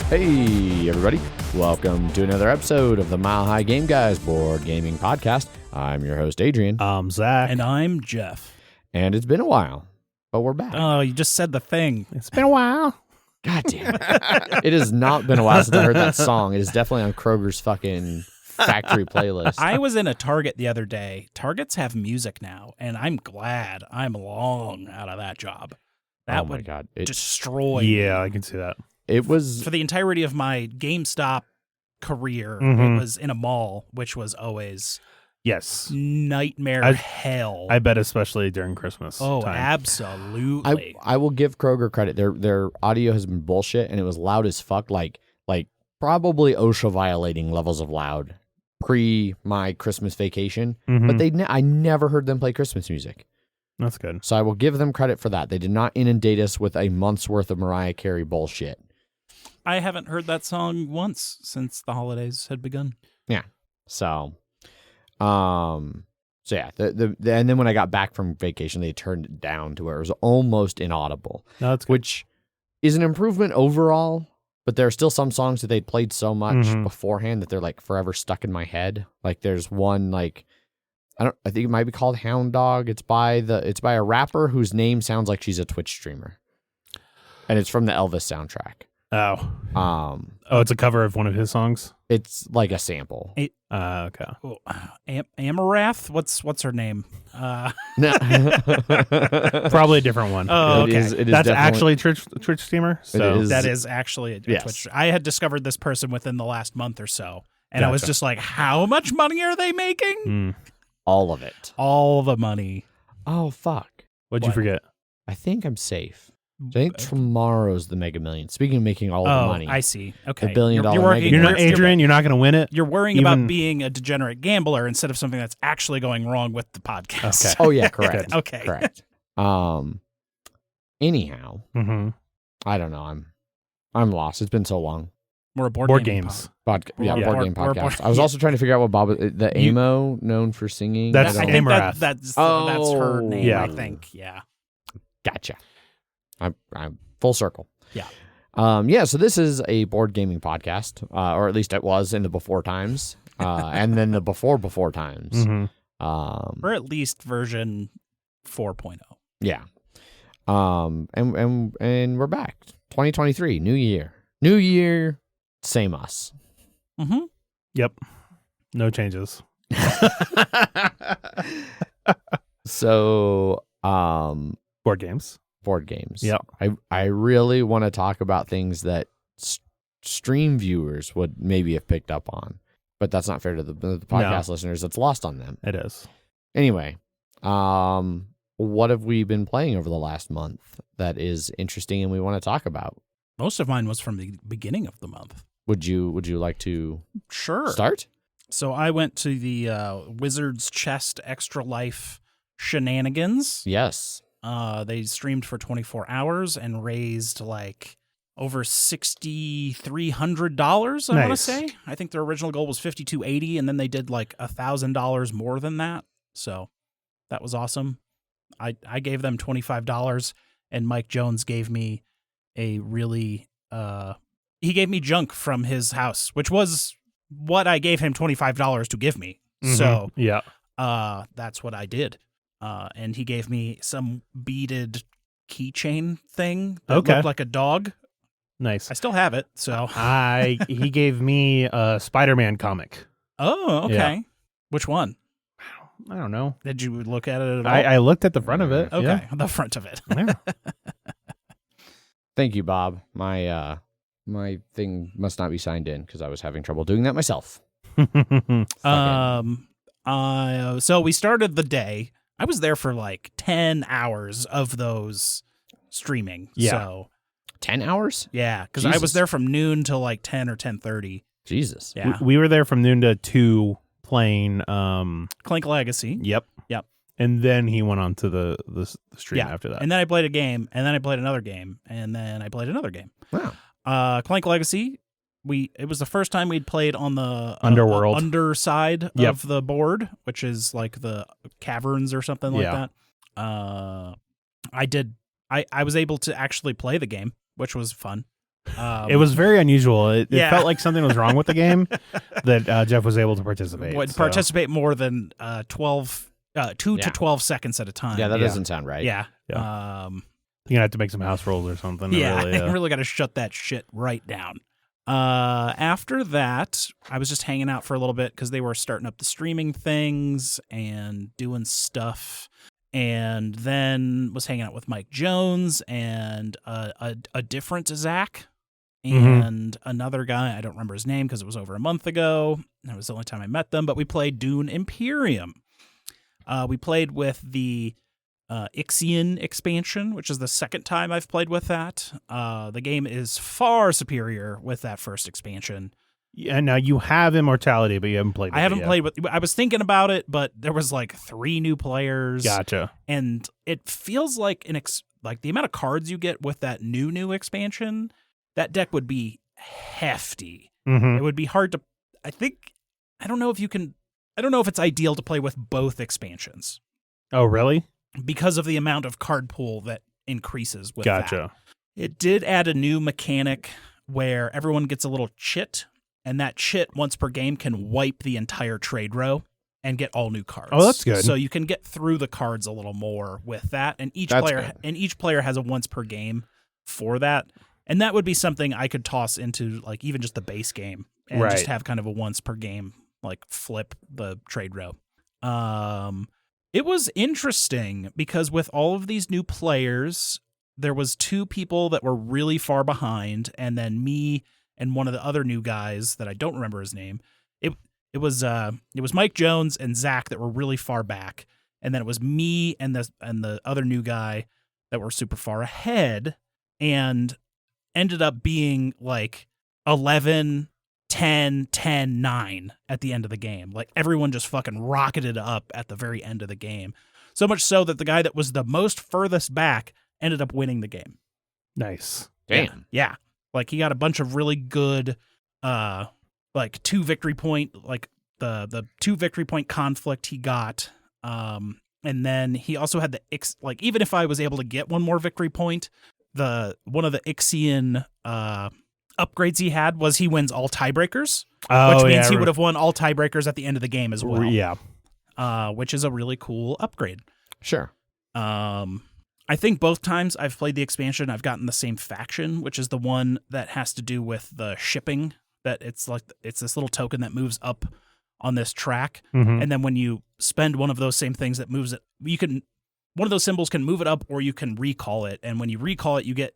Hey, everybody. Welcome to another episode of the Mile High Game Guys board gaming podcast. I'm your host, Adrian. I'm Zach. And I'm Jeff. And it's been a while, but we're back. Oh, you just said the thing. It's been a while. God damn it. It has not been a while since I heard that song. It is definitely on Kroger's fucking factory playlist. I was in a Target the other day. Targets have music now, and I'm glad I'm long out of that job. That my would God. destroy me. Yeah, I can see that. It was... For the entirety of my GameStop career, Mhm. it was in a mall, which was always Yes. nightmare I- hell. I bet especially during Christmas oh, time. absolutely. I will give Kroger credit. Their audio has been bullshit, and it was loud as fuck, like probably OSHA violating levels of loud pre my Christmas vacation. Mhm. But I never heard them play Christmas music. That's good. So I will give them credit for that. They did not inundate us with a month's worth of Mariah Carey bullshit. I haven't heard that song once since the holidays had begun. So yeah. And then when I got back from vacation, they turned it down to where it was almost inaudible, No, that's good. which is an improvement overall. But there are still some songs that they'd played so much Mhm. beforehand that they're like forever stuck in my head. Like there's one like I think it might be called Hound Dog. It's by a rapper whose name sounds like she's a Twitch streamer. And it's from the Elvis soundtrack. Oh, it's a cover of one of his songs. It's like a sample. Okay. Oh, Amarath? What's her name? No. Probably a different one. Oh, okay. It is That's definitely- actually Twitch streamer. So is. That is actually a Yes. Twitch. I had discovered this person within the last month or so, and I was Gotcha. just like, how much money are they making? Mm. all of it. All the money. Oh fuck. What'd you What? forget? I think I'm safe. I think tomorrow's the Mega Millions. Speaking of making all the Oh, money. I see. Okay. The billion-dollar You're working- mega You're not Millions. Adrian. You're not going to win it. You're worrying Even- about being a degenerate gambler instead of something that's actually going wrong with the podcast. Okay. Oh yeah, correct. Okay. Correct. Anyhow, Mm-hmm. I don't know. I'm lost. It's been so long. We're a board Games. pod. Board game We're board- podcast. I was also trying to figure out what Bob, the You- amo known for singing. That's I I don't- think Amarath. that's Oh, her name, yeah. I think. Yeah. Gotcha. I'm full circle. Yeah. So this is a board gaming podcast, or at least it was in the before times, and then the before times. Mm-hmm. Or at least version 4.0. Yeah. And we're back. 2023, new year, same us. Mm-hmm. Yep. No changes. So, Board games. board games. Yep. I really want to talk about things that stream viewers would maybe have picked up on, but that's not fair to the podcast listeners. That's lost on them. It is. Anyway, what have we been playing over the last month that is interesting and we want to talk about? Most of mine was from the beginning of the month. Would you like to Sure. start? So I went to the Wizard's Chest Extra Life shenanigans. Yes. They streamed for 24 hours and raised like over $6,300. I want to Nice. say. I think their original goal was $5,280, and then they did like $1,000 more than that. So that was awesome. I gave them $25, and Mike Jones gave me a really he gave me junk from his house, which was what I gave him $25 to give me. Mhm. So Yeah. that's what I did. And he gave me some beaded keychain thing that Okay. looked like a dog. Nice. I still have it, so. He gave me a Spider-Man comic. Oh, okay. Yeah. Which one? I don't know. Did you look at it at all? I looked at the front of it. okay, the front of it. Yeah. Thank you, Bob. My thing must not be signed in because I was having trouble doing that myself. So we started the day. I was there for like 10 hours of those streaming. Yeah. So 10 hours? yeah, because I Jesus. was there from noon till like 10 or 10:30. Jesus. Yeah. We were there from noon to 2 playing. Clank Legacy. Yep. Yep. And then he went on to the stream after that. And then I played a game, and then I played another game, and then I played another game. Wow. Clank Legacy, it was the first time we'd played on the Underworld. underside Yep. of the board, which is like the caverns or something like Yeah. that. I was able to actually play the game, which was fun. It was very unusual. It Yeah. felt like something was wrong with the game that Jeff was able to participate. Would so. participate more than 2 to 12 seconds at a time. Yeah, that doesn't sound right. Yeah. Yeah. You're gonna have to make some house rolls or something. Yeah, Really, I really got to shut that shit right down. After that, I was just hanging out for a little bit because they were starting up the streaming things and doing stuff. And then was hanging out with Mike Jones and a different Zach and another guy. I don't remember his name because it was over a month ago. That was the only time I met them. But we played Dune Imperium. We played with the Ixion expansion, which is the second time I've played with that. The game is far superior with that first expansion. Yeah, now you have Immortality, but you haven't played. I haven't played with. I was thinking about it, but there was like 3 new players. Gotcha. And it feels like like the amount of cards you get with that new expansion. That deck would be hefty. It would be hard to. I don't know if you can. I don't know if it's ideal to play with both expansions. Oh, really? Because of the amount of card pool that increases with that. Gotcha. It did add a new mechanic where everyone gets a little chit, and that chit once per game can wipe the entire trade row and get all new cards. Oh, that's good. So you can get through the cards a little more with that, and each player has a once per game for that. And that would be something I could toss into like even just the base game and just have kind of a once per game like flip the trade row. It was interesting because with all of these new players, there was 2 people that were really far behind, and then me and one of the other new guys that I don't remember his name. It was Mike Jones and Zach that were really far back, and then it was me and the other new guy that were super far ahead, and ended up being like 11, 10, 10, 9 at the end of the game. Like everyone just fucking rocketed up at the very end of the game. So much so that the guy that was the most furthest back ended up winning the game. Nice. Damn. Yeah. Like he got a bunch of really good like 2 victory point, like the 2 victory point conflict he got. And then he also had like even if I was able to get one more victory point, one of the Ixion upgrades he had was he wins all tiebreakers, which means he would have won all tiebreakers at the end of the game as well. Yeah. Which is a really cool upgrade. Sure. I think both times I've played the expansion, I've gotten the same faction, which is the one that has to do with the shipping. That it's this little token that moves up on this track, and then when you spend one of those same things that moves it, one of those symbols can move it up, or you can recall it, and when you recall it, you get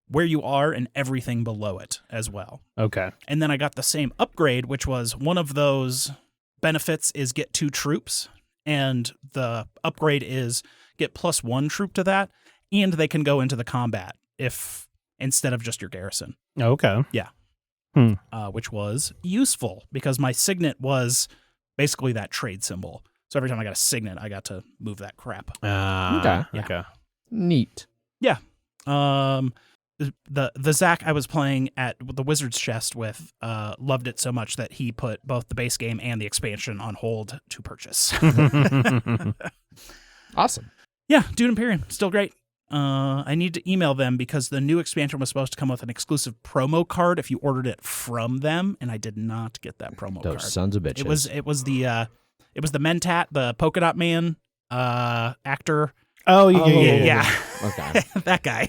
where you are and everything below it as well. Okay. And then I got the same upgrade, which was one of those benefits is get 2 troops, and the upgrade is get +1 troop to that, and they can go into the combat if instead of just your garrison. Okay. Yeah. Which was useful because my signet was basically that trade symbol. So every time I got a signet, I got to move that crap. Okay. Yeah. Okay. Neat. Yeah. The Zach I was playing at the Wizard's Chest with loved it so much that he put both the base game and the expansion on hold to purchase. Awesome. Yeah, Dune Imperium, still great. I need to email them because the new expansion was supposed to come with an exclusive promo card if you ordered it from them, and I did not get that promo card. Those sons of bitches. It was the Mentat, the polka dot man actor. Oh yeah. Okay. That guy.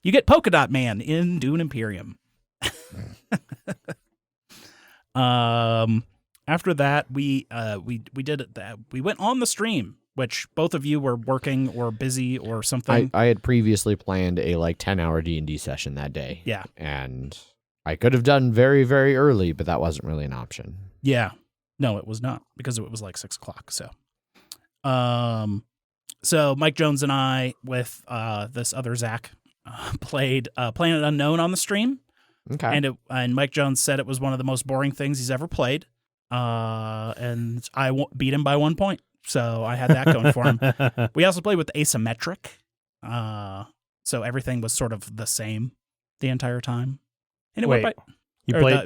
You get polka dot man in Dune Imperium. After that, we did it. We went on the stream, which both of you were working or busy or something. I had previously planned a 10-hour D&D session that day. Yeah. And I could have done very, very early, but that wasn't really an option. Yeah. No, it was not because it was like 6 o'clock. So Mike Jones and I with this other Zach played Planet Unknown on the stream. Okay. And Mike Jones said it was one of the most boring things he's ever played. And I beat him by 1 point. So I had that going for him. We also played with asymmetric. So everything was sort of the same the entire time. And it went by.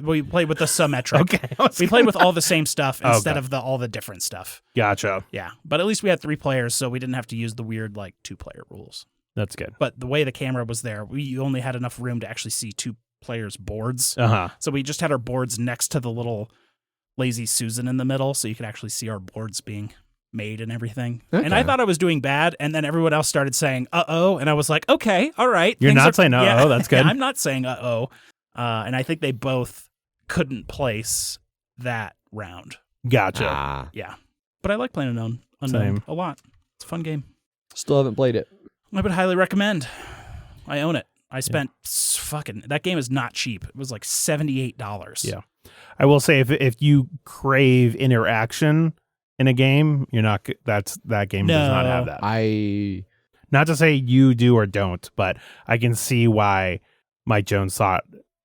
We played with the symmetric. Okay. We played with all the same stuff instead of all the different stuff. Gotcha. Yeah. But at least we had 3 players, so we didn't have to use the weird 2-player rules. That's good. But the way the camera was there, we only had enough room to actually see 2 players' boards. Uh-huh. So we just had our boards next to the little Lazy Susan in the middle, so you could actually see our boards being made and everything. Okay. And I thought I was doing bad, and then everyone else started saying "uh-oh," and I was like, "Okay, all right." You're things not are- saying uh-oh, yeah, that's good. Yeah, I'm not saying "uh-oh," and I think they both couldn't place that round. Gotcha. Ah, Yeah, but I like playing Unknown Same. a lot. It's a fun game. still haven't played it. I would highly recommend. I own it. I spent fucking. That game is not cheap. It was like $78. Yeah. I will say if you crave interaction in a game, you're not that game does not have that. Not to say you do or don't, but I can see why Mike Jones thought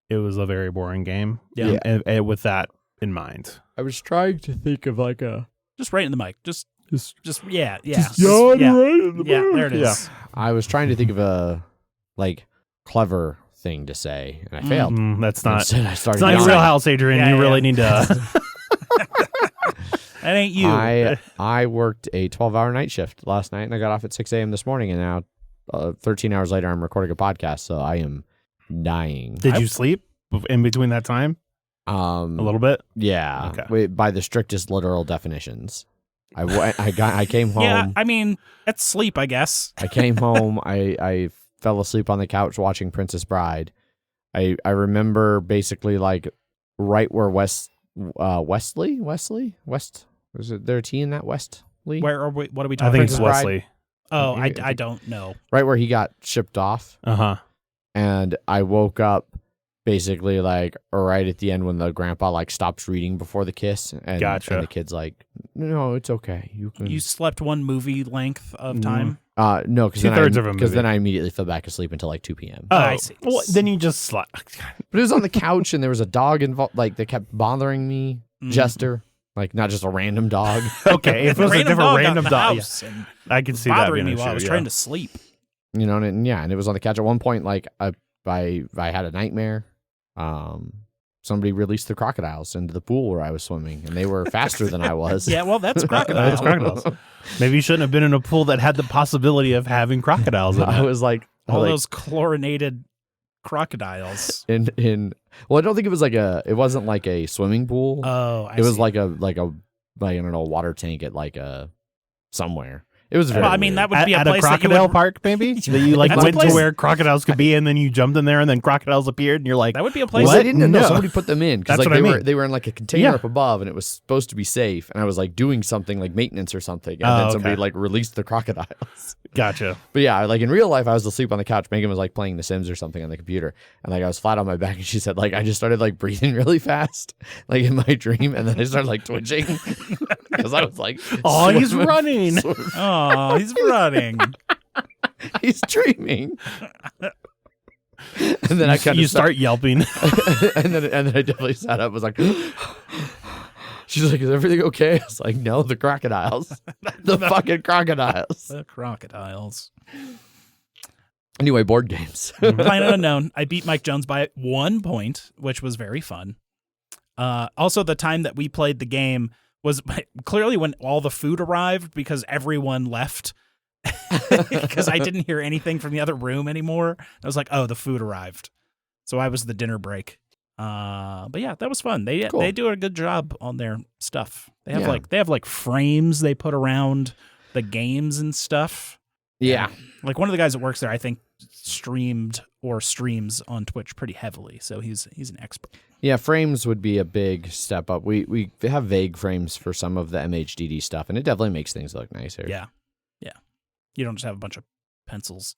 it was a very boring game. Yeah. And with that in mind. I was trying to think of like a. Just right in the mic. Just yeah. Just yawn yeah. right in the Yeah, mic. there it is. Yeah. I was trying to think of a like clever thing to say, and I failed. That's not. Instead, I started It's not your yawning. real house, Adrian. Yeah, you yeah. really need to. That ain't you. I worked a 12-hour night shift last night, and I got off at 6 a.m. this morning, and now 13 hours later, I'm recording a podcast, so I am dying. Did you sleep in between that time? A little bit. Yeah. Okay. Wait, by the strictest literal definitions. I came home. Yeah, I mean, that's sleep, I guess. I came home. I fell asleep on the couch watching Princess Bride. I remember basically like right where Wesley? Was it there a T in that Wesley? Where are we? What are we I talking think about? it's Princess Bride? Wesley. Oh, I think- I don't know. Right where he got shipped off. Uh-huh. And I woke up basically like right at the end when the grandpa like stops reading before the kiss, and, Gotcha. and the kid's like, "No, it's okay. You can." You slept one movie length of time. No, because Two-thirds of a movie. then I immediately fell back asleep until like 2 p.m. Oh, I see. Well, then you just slept. But it was on the couch, and there was a dog involved. Like, that kept bothering me. Mm. Jester, like not just a random dog. Okay, if it was a different dog random got in the dog, house and I can see that bothering being me an while I was issue, trying yeah. to sleep. You know, and it was on the couch. At one point, like I had a nightmare. Somebody released the crocodiles into the pool where I was swimming, and they were faster than I was. Yeah, well, that's crocodile. That's crocodiles. Maybe you shouldn't have been in a pool that had the possibility of having crocodiles in I it. was like, All like, those chlorinated crocodiles. in well, I don't think it was it wasn't like a swimming pool. Oh, it was see. like I don't know, water tank at like a somewhere. It was very Well, I mean, weird. that would be a at place a that you crocodile would, park, maybe that you like That's a went to place- where crocodiles could be, and then you jumped in there, and then crocodiles appeared, and you're like, that would be a place. Well, What? I didn't know. No. Somebody put them in because That's like what I they were mean. they were in like a container Yeah. up above, and it was supposed to be safe. And I was like doing something like maintenance or something, and Oh, then somebody okay. like released the crocodiles. gotcha. But yeah, like in real life, I was asleep on the couch. Megan was like playing The Sims or something on the computer, and like I was flat on my back, and she said like I just started like breathing really fast, like in my dream, and then I started like twitching because I was like, Oh, he's swimming- running. swimming. Oh, he's running. He's dreaming. And then I kind you of start yelping. and then I definitely sat up. Was like, she's like, "Is everything okay?" I was like, "No, the crocodiles, the fucking crocodiles." The crocodiles. Anyway, board games. Planet Unknown. I beat Mike Jones by 1 point, which was very fun. Also, the time that we played the game was clearly when all the food arrived because everyone left. Because I didn't hear anything from the other room anymore. I was like, "Oh, the food arrived," so I was the dinner break. But yeah, that was fun. They do a good job on their stuff. They have like frames they put around the games and stuff. Yeah, Like one of the guys that works there, I think, streams on Twitch pretty heavily, so he's an expert. yeah. Frames would be a big step up. We have vague frames for some of the MHGG stuff, and it definitely makes things look nicer. Yeah. You don't just have a bunch of pencils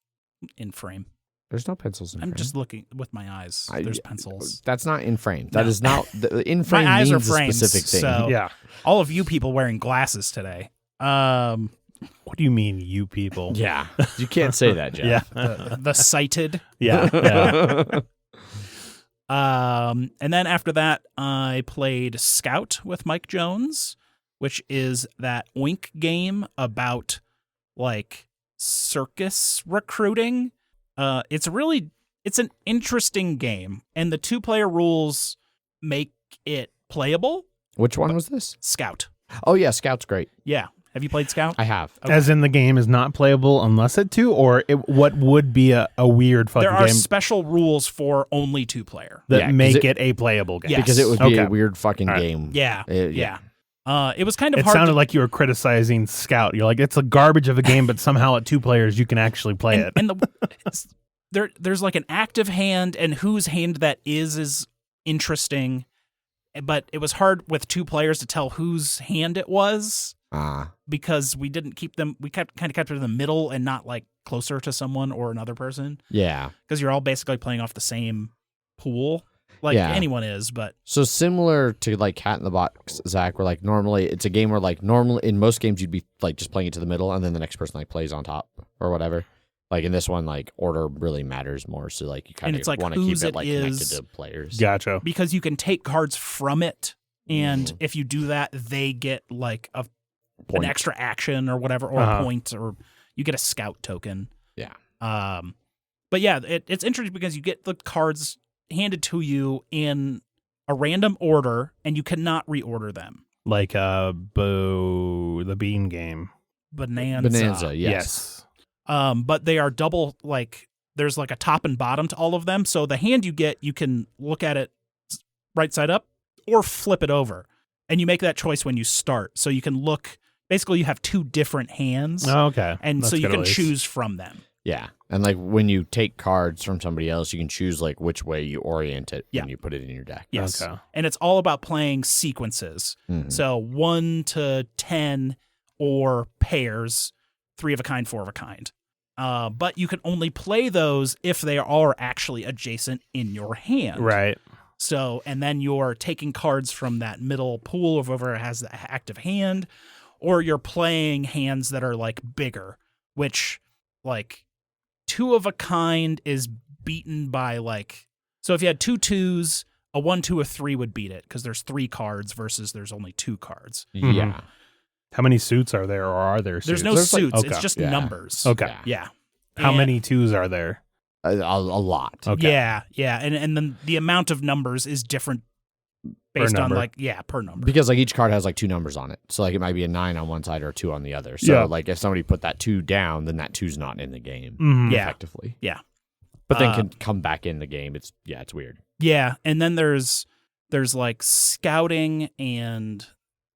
in frame. There's no pencils in I'm frame. just looking with my eyes. There's pencils. That's not in frame. That No. is not in frame. My eyes are means a frames, specific thing. so- yeah. All of you people wearing glasses today. What do you mean, you people? Yeah, you can't say that, Jeff. Yeah. The sighted. Yeah. Yeah. And then after that, I played Scout with Mike Jones, which is that Oink game about like circus recruiting. It's an interesting game, and the 2-player rules make it playable. Which one was this? Scout. Oh yeah, Scout's great. Yeah. Have you played Scout? I have. Okay. As in the game is not playable unless at 2, or what would be a weird fucking game? There are special rules for only 2-player. That make it a playable game. Yes. Because it would be a weird fucking game. Yeah. It was kind of hard. It sounded like you were criticizing Scout. You're like, it's a garbage of a game, but somehow at 2 players you can actually play it. And there's like an active hand, and whose hand that is interesting. But it was hard with 2 players to tell whose hand it was because we didn't keep them. We kind of kept it in the middle and not like closer to someone or another person. Yeah, because you're all basically playing off the same pool, like anyone is. But so similar to like Cat in the Box, Zach, where like normally it's a game where like normally in most games you'd be like just playing it to the middle and then the next person like plays on top or whatever. Like in this one, like order really matters more. So like you kind of want to keep it like connected to players. Gotcha. Because you can take cards from it, and if you do that, they get like an extra action or whatever, or a point, or you get a scout token. Yeah. But yeah, it's interesting because you get the cards handed to you in a random order, and you cannot reorder them. Like the Bean game. Bonanza. Yes. But they are double, like, there's like a top and bottom to all of them. So the hand you get, you can look at it right side up or flip it over. And you make that choice when you start. So you can look, basically you have 2 different hands. Oh, okay. And so you can choose from them. Yeah. And like when you take cards from somebody else, you can choose like which way you orient it when you put it in your deck. Yes. Okay. And it's all about playing sequences. Mm-hmm. So 1 to 10 or pairs, 3 of a kind, 4 of a kind. But you can only play those if they are actually adjacent in your hand. Right. So, and then you're taking cards from that middle pool of whoever has the active hand, or you're playing hands that are like bigger, which like 2 of a kind is beaten by like, so if you had 2 2s, a 1, 2, a 3 would beat it because there's 3 cards versus there's only 2 cards. Mm-hmm. Yeah. How many suits are there, or are there suits? There's no suits. It's just numbers. Okay. Yeah. How many 2s are there? A lot. Okay. Yeah. And then the amount of numbers is different based on like, per number. Because like each card has like 2 numbers on it. So like it might be a 9 on one side or a 2 on the other. So like if somebody put that 2 down, then that 2's not in the game effectively. Yeah. But then can come back in the game. It's weird. Yeah. And then there's like scouting and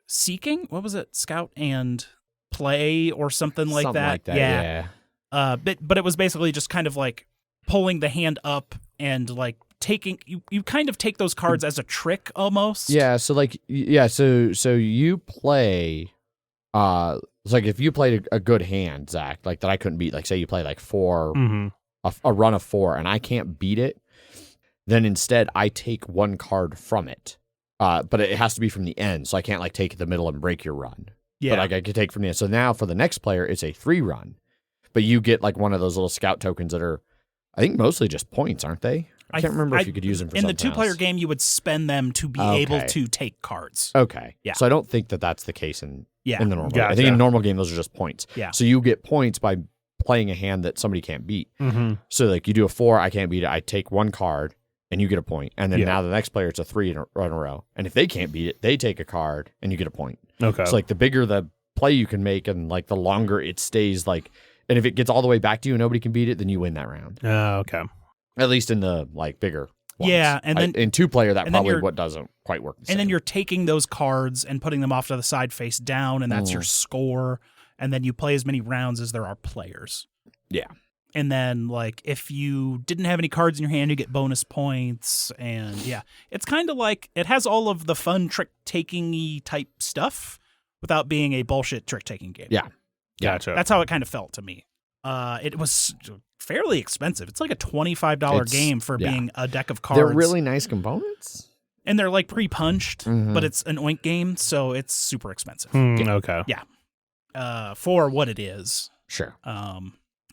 seeking. What was it? Scout and play or something like that. Yeah. But it was basically just kind of like pulling the hand up and like taking you kind of take those cards as a trick almost. Yeah. So like so you play it's like if you played a good hand, Zach, like that I couldn't beat, like say you play like 4 a run of 4 and I can't beat it, then instead I take 1 card from it. But it has to be from the end, so I can't like take the middle and break your run. Yeah. But like I could take from the end. So now for the next player, it's a 3 run. But you get like one of those little scout tokens that are, I think, mostly just points, aren't they? I can't remember if you could use them for something in the 2-player game, you would spend them to be able to take cards. Okay. Yeah. So I don't think that that's the case in the normal game. Gotcha. I think in a normal game, those are just points. Yeah. So you get points by playing a hand that somebody can't beat. Mm-hmm. So like you do a 4, I can't beat it. I take 1 card. And you get a point. And then now the next player, it's a 3 in a row. And if they can't beat it, they take a card and you get a point. Okay. So like the bigger the play you can make and like the longer it stays like, and if it gets all the way back to you and nobody can beat it, then you win that round. Okay. At least in the like bigger ones. Yeah. And then in 2-player, that probably what doesn't quite work. And then you're taking those cards and putting them off to the side face down, and that's your score. And then you play as many rounds as there are pplayers. Yeah. And then, like, if you didn't have any cards in your hand, you get bonus points. And, it's kind of like, it has all of the fun trick-taking-y type stuff without being a bullshit trick-taking game. Yeah. Gotcha. That's how it kind of felt to me. It was fairly expensive. It's like a $25 game for being a deck of cards. They're really nice components. And they're, like, pre-punched, but it's an oink game, so it's super expensive. Okay. Yeah. For what it is. Sure.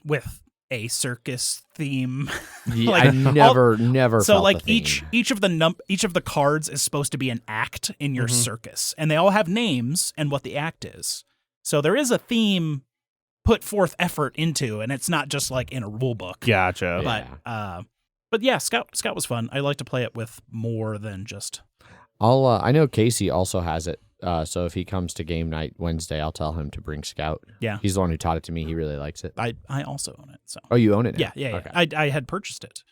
With a circus theme. Yeah, like, I never. So felt like the theme. each of the cards is supposed to be an act in your circus, and they all have names and what the act is. So there is a theme put forth effort into, and it's not just like in a rule book. Gotcha. But yeah, Scout was fun. I like to play it with more than just. I know Casey also has it So if he comes to game night Wednesday, I'll tell him to bring Scout. Yeah. He's the one who taught it to me. He really likes it. I also own it. So. Oh, you own it now? Yeah. Okay. I had purchased it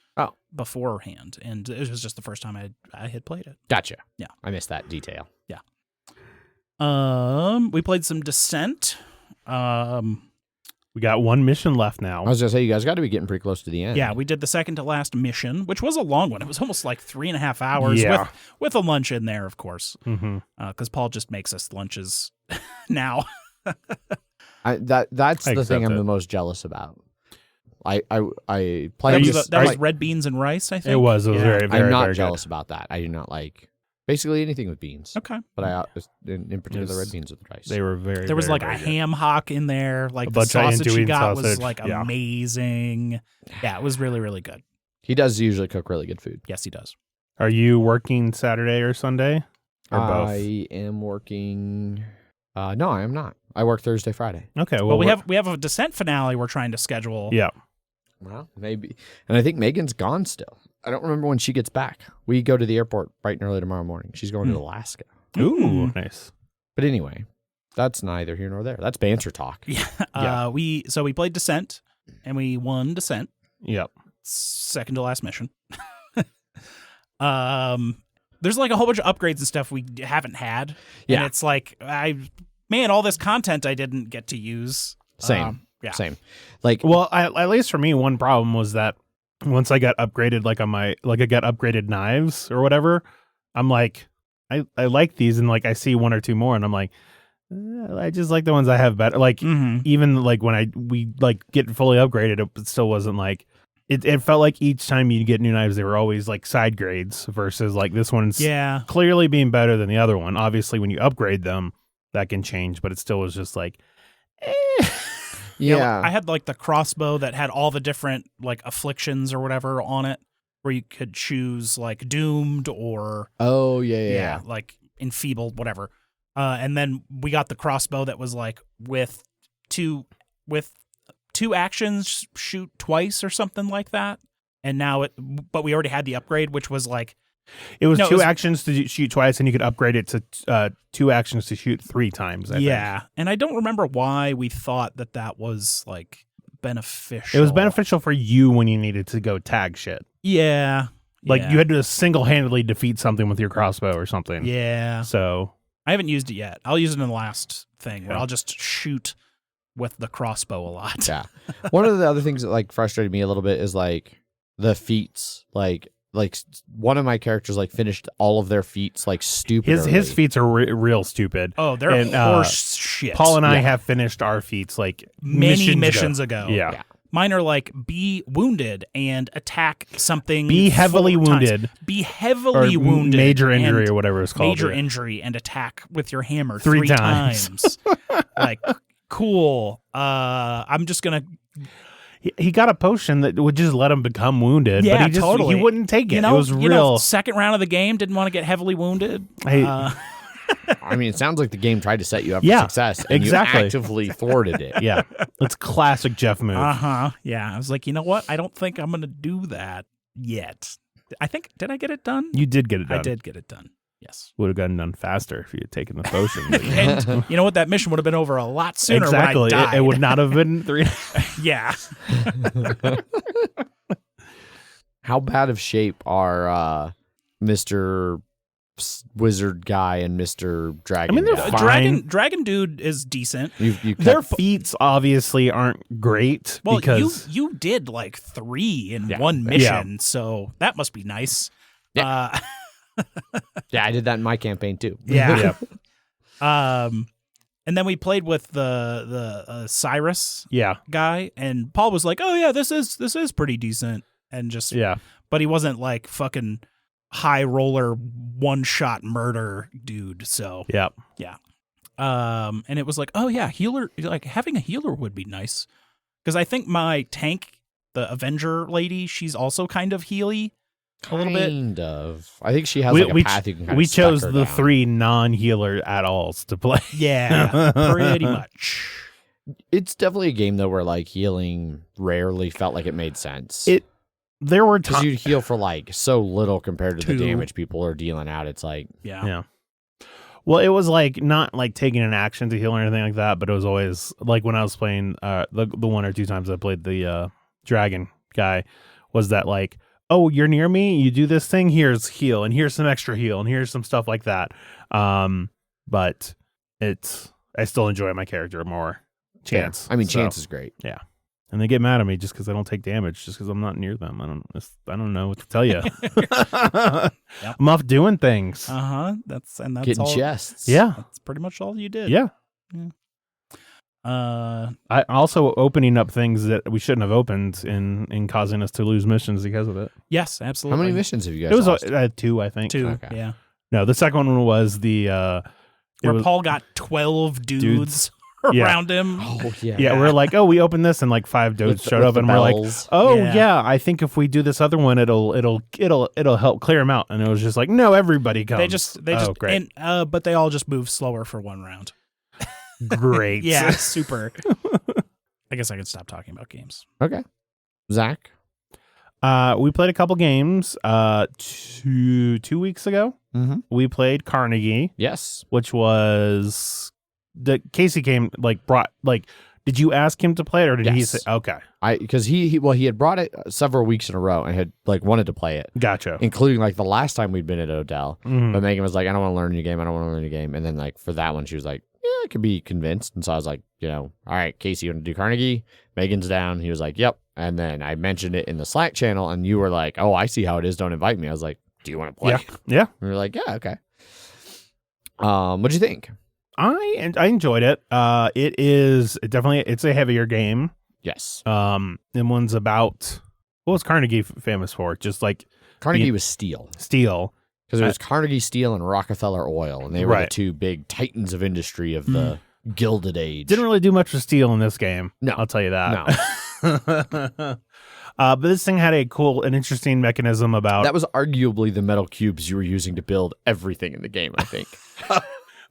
beforehand, and it was just the first time I had played it. Gotcha. Yeah. I missed that detail. Yeah. We played some Descent. We got one mission left now. I was going to say, you guys got to be getting pretty close to the end. Yeah, we did the second to last mission, which was a long one. It was almost like 3.5 hours with a lunch in there, of course. Because Paul just makes us lunches now. That's the thing I'm the most jealous about. I played that was red beans and rice, I think. It was very, very, I'm not very jealous good. about that. I do not like basically anything with beans. Okay. But in particular, the red beans with rice. They were very, there was very, like very a good. ham hock in there. Like a the bunch sausage of he got sausage. was like amazing. Yeah, it was really, really good. He does usually cook really good food. Yes, he does. Are you working Saturday or Sunday? Or both? I am working. No, I am not. I work Thursday, Friday. Okay. Well, we have a Descent finale we're trying to schedule. Yeah. Well, maybe. And I think Megan's gone still. I don't remember when she gets back. We go to the airport bright and early tomorrow morning. She's going to Alaska. Ooh, nice. But anyway, that's neither here nor there. That's banter talk. Yeah. We played Descent, and we won Descent. Yep. Second to last mission. There's like a whole bunch of upgrades and stuff we haven't had. Yeah. And it's like, all this content I didn't get to use. Same. Yeah. Same. Like, Well, at least for me, one problem was that once I got upgraded, I got upgraded knives or whatever, I'm like, I like these, and like I see one or two more, and I'm like, I just like the ones I have better. Like even like when we get fully upgraded, it still wasn't like it felt like each time you get new knives, they were always like side grades versus like this one's clearly being better than the other one. Obviously, when you upgrade them, that can change, but it still was just like, Yeah. I had like the crossbow that had all the different like afflictions or whatever on it, where you could choose like doomed or like enfeebled, whatever. And then we got the crossbow that was like with two actions, shoot twice or something like that. And now but we already had the upgrade, which was like it was two actions to shoot twice, and you could upgrade it to 2 actions to shoot 3 times. I think. And I don't remember why we thought that was like beneficial. It was beneficial for you when you needed to go tag shit. Yeah. Like you had to single-handedly defeat something with your crossbow or something. Yeah. So I haven't used it yet. I'll use it in the last thing where I'll just shoot with the crossbow a lot. Yeah. One of the other things that like frustrated me a little bit is like the feats. Like one of my characters like finished all of their feats like stupid. His feats are real stupid. Oh, they're horse shit. Paul and I have finished our feats like many missions ago. Yeah. Mine are like be wounded and attack something. Be heavily wounded. Be heavily wounded. Major injury or whatever it's called. Major injury and attack with your hammer 3 times. Like, cool. I'm just going to. He got a potion that would just let him become wounded. Yeah, but totally. He wouldn't take it. It was real. Second round of the game, didn't want to get heavily wounded. I mean, it sounds like the game tried to set you up for success. And exactly. You actively thwarted it. Yeah. It's classic Jeff move. Yeah. I was like, you know what? I don't think I'm going to do that yet. Did I get it done? You did get it done. I did get it done. Yes. Would have gotten done faster if you had taken the potion. And you know what? That mission would have been over a lot sooner. Exactly. When I died. It would not have been 3. Yeah. How bad of shape are Mr. Wizard guy and Mr. Dragon? I mean, they're guy? Dragon dude is decent. Their feats obviously aren't great. Well, because you did like 3 in one mission, so that must be nice. Yeah. Yeah, I did that in my campaign too. Yeah. And then we played with the Cyrus guy, and Paul was like, "Oh yeah, this is pretty decent," and just but he wasn't like fucking high roller one shot murder dude. So yeah. And it was like, oh yeah, healer, like having a healer would be nice, because I think my tank, the Avenger lady, she's also kind of healy. A little bit. Kind of. I think she has like a path you can kind we of chose her the down. 3 non-healer at-alls to play. Yeah, pretty much. It's definitely a game though where like healing rarely felt like it made sense. There were because you'd heal for like so little compared to the damage people are dealing out. It's like yeah. Well, it was like not like taking an action to heal or anything like that, but it was always like when I was playing the one or two times I played the dragon guy, was that like, oh, you're near me, you do this thing, here's heal, and here's some extra heal, and here's some stuff like that. But I still enjoy my character more. Chance. Yeah. I mean, Chance is great. Yeah. And they get mad at me just because I don't take damage, just because I'm not near them. I don't know what to tell you. Yep. I'm off doing things. That's getting all, chests. Yeah, that's pretty much all you did. Yeah. I also opening up things that we shouldn't have opened in causing us to lose missions because of it. Yes, absolutely. How many missions have you guys? It was 2, I think. 2. Okay. Yeah. No, the second one was the where Paul got 12 dudes. Around him. Oh yeah. Yeah, we're like, oh, we opened this and like 5 dudes showed up, and we're like, oh yeah, I think if we do this other one, it'll help clear them out. And it was just like, no, everybody comes. They just great. And, but they all just move slower for one round. Great. Yeah, super. I guess I could stop talking about games. Okay. Zach? We played a couple games 2 weeks ago. Mm-hmm. We played Carnegie. Yes. Which was Casey came did you ask him to play it, or did he say okay? Because he had brought it several weeks in a row and had like wanted to play it. Gotcha. Including like the last time we'd been at Odell. Mm-hmm. But Megan was like, I don't want to learn a new game. And then like for that one, she was like, yeah, I could be convinced. And so I was like, all right, Casey, you want to do Carnegie? Megan's down. He was like, yep. And then I mentioned it in the Slack channel, and you were like, oh, I see how it is. Don't invite me. I was like, do you want to play? Yeah. And we were like, yeah, okay. What'd you think? I enjoyed it. It's a heavier game. Yes. And one's about, what was Carnegie famous for? Just like Carnegie was steel. Because there was Carnegie Steel and Rockefeller Oil, and they were the two big titans of industry of the Gilded Age. Didn't really do much with steel in this game. No. I'll tell you that. No. But this thing had an interesting mechanism about... That was arguably the metal cubes you were using to build everything in the game, I think.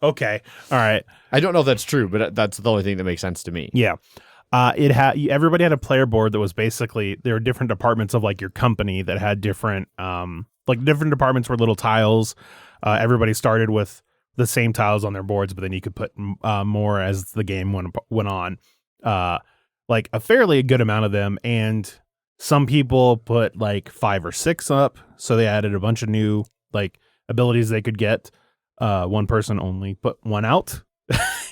Okay. All right. I don't know if that's true, but that's the only thing that makes sense to me. Yeah. Everybody had a player board that was basically, there were different departments of like your company that had different different departments were little tiles. Everybody started with the same tiles on their boards, but then you could put more as the game went on. Like a fairly good amount of them, and some people put like 5 or 6 up, so they added a bunch of new like abilities they could get. One person only put 1 out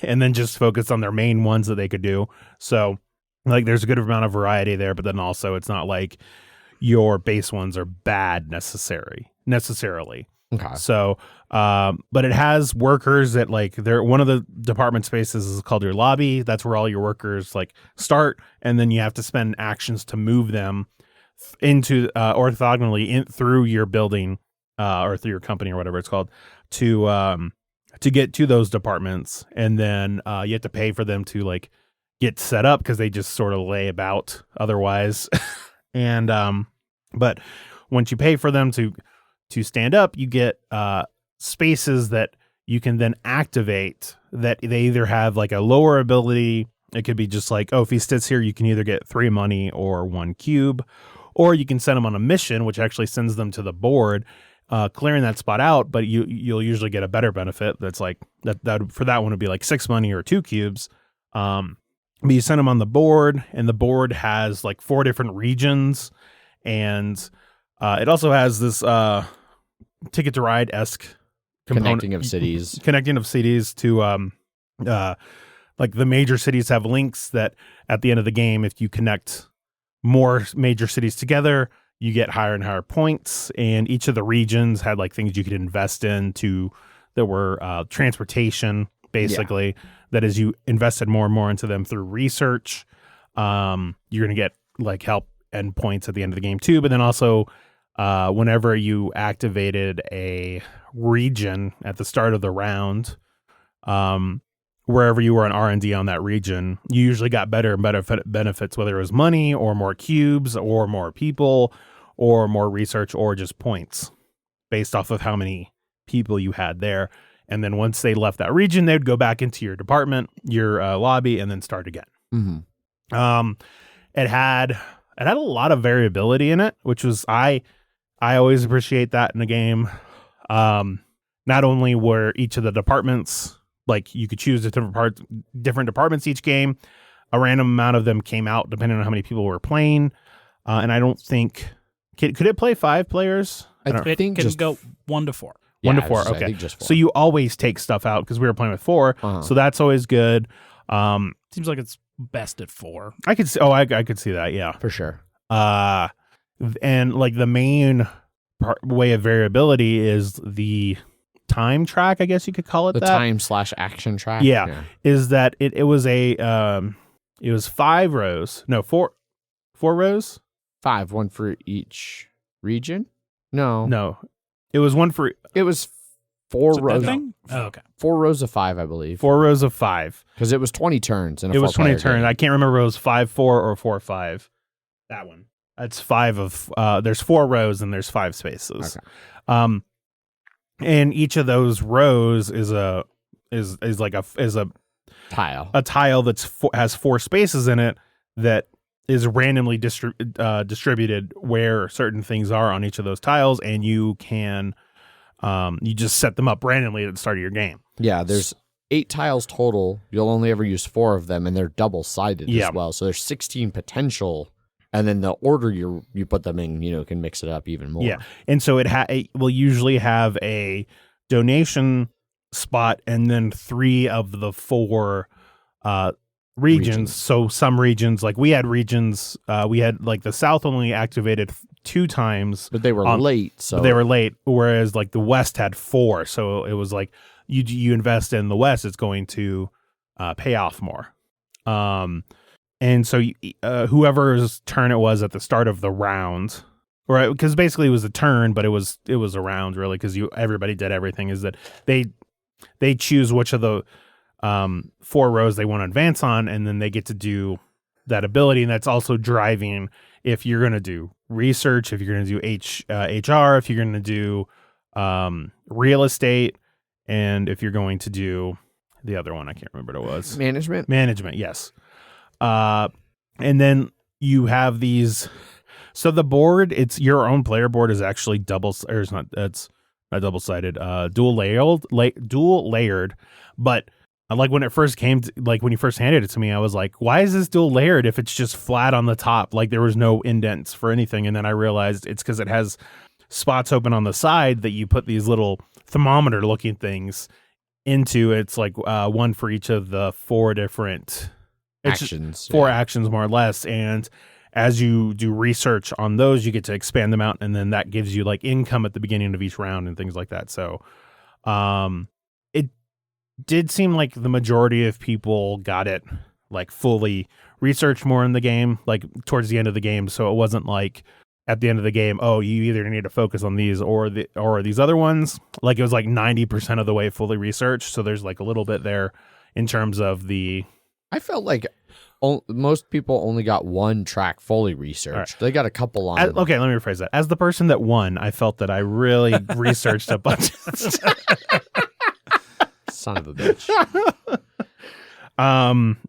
and then just focused on their main ones that they could do. So like there's a good amount of variety there, but then also it's not like your base ones are bad necessarily. Okay. So, but it has workers that like one of the department spaces is called your lobby. That's where all your workers like start. And then you have to spend actions to move them into, orthogonally through your building, or through your company or whatever it's called, to get to those departments. And then you have to pay for them to like get set up, because they just sort of lay about otherwise. And but once you pay for them to stand up, you get spaces that you can then activate, that they either have like a lower ability. It could be just like, oh, if he sits here, you can either get 3 money or 1 cube, or you can send them on a mission, which actually sends them to the board, clearing that spot out. But you'll usually get a better benefit. That's like that for that one would be like 6 money or 2 cubes. But you send them on the board, and the board has like 4 different regions, and it also has this Ticket to Ride-esque connecting of cities to like the major cities have links that at the end of the game, if you connect more major cities together, you get higher and higher points. And each of the regions had like things you could invest in that were transportation, basically. Yeah. That as you invested more and more into them through research, you're going to get like help and points at the end of the game too. But then also, whenever you activated a region at the start of the round, wherever you were an R&D on that region, you usually got better and better benefits, whether it was money or more cubes or more people or more research or just points based off of how many people you had there. And then once they left that region, they'd go back into your department, your lobby, and then start again. Mm-hmm. It had a lot of variability in it, which was I always appreciate that in a game. not only were each of the departments, like you could choose different departments each game, a random amount of them came out depending on how many people were playing. And I don't think, could it play 5 players? I think it can go 1 to 4. Yeah, 1 to 4. Okay. Just 4. So you always take stuff out because we were playing with 4. So that's always good. Seems like it's best at 4. I could see, I could see that. Yeah, for sure. And like the main way of variability is the time track, I guess you could call it the that. time/action track. Yeah. Is that it was it was 5 rows. No, 4 rows? 5, 1 for each region? No. It was 1 for... It was 4 rows. Oh, okay. 4 rows of 5, I believe. 4 rows of 5. Because it was 20 turns. It was 20 turns. I can't remember if it was 5-4 or 4-5. That one. That's 5 of... there's 4 rows and there's 5 spaces. Okay. And each of those rows is a tile. A tile has 4 spaces in it that is randomly distributed where certain things are on each of those tiles, and you can you just set them up randomly at the start of your game. Yeah, there's 8 tiles total. You'll only ever use 4 of them, and they're double-sided as well. So there's 16 potential, and then the order you put them in, can mix it up even more. Yeah, and so it will usually have a donation spot and then 3 of the 4 regions. So some regions, like we had regions, we had like the South only activated 2 times, but they were late. So they were late, whereas like the West had 4. So it was like you invest in the West, it's going to pay off more. And so whoever's turn it was at the start of the round, right? Because basically it was a turn, but it was a round really, because everybody did everything. Is that they choose which of the 4 rows they want to advance on, and then they get to do that ability, and that's also driving if you're going to do research, if you're going to do HR, if you're going to do real estate, and if you're going to do the other one, I can't remember what it was. Management, yes. And then you have these. So the board, it's your own player board is actually it's not double-sided, dual layered, but like when it first came to, like when you first handed it to me, I was like, why is this dual layered if it's just flat on the top? Like there was no indents for anything. And then I realized it's because it has spots open on the side that you put these little thermometer looking things into. It's like 1 for each of the 4 different actions. 4 actions more or less. And as you do research on those, you get to expand them out. And then that gives you like income at the beginning of each round and things like that. So, it did seem like the majority of people got it like fully researched more in the game, like towards the end of the game. So it wasn't like at the end of the game, oh, you either need to focus on these or these other ones. Like it was like 90% of the way fully researched. So there's like a little bit there in terms of the. I felt like most people only got 1 track fully researched. Right. They got a couple on. Okay, let me rephrase that. As the person that won, I felt that I really researched a bunch of stuff. Son of a bitch.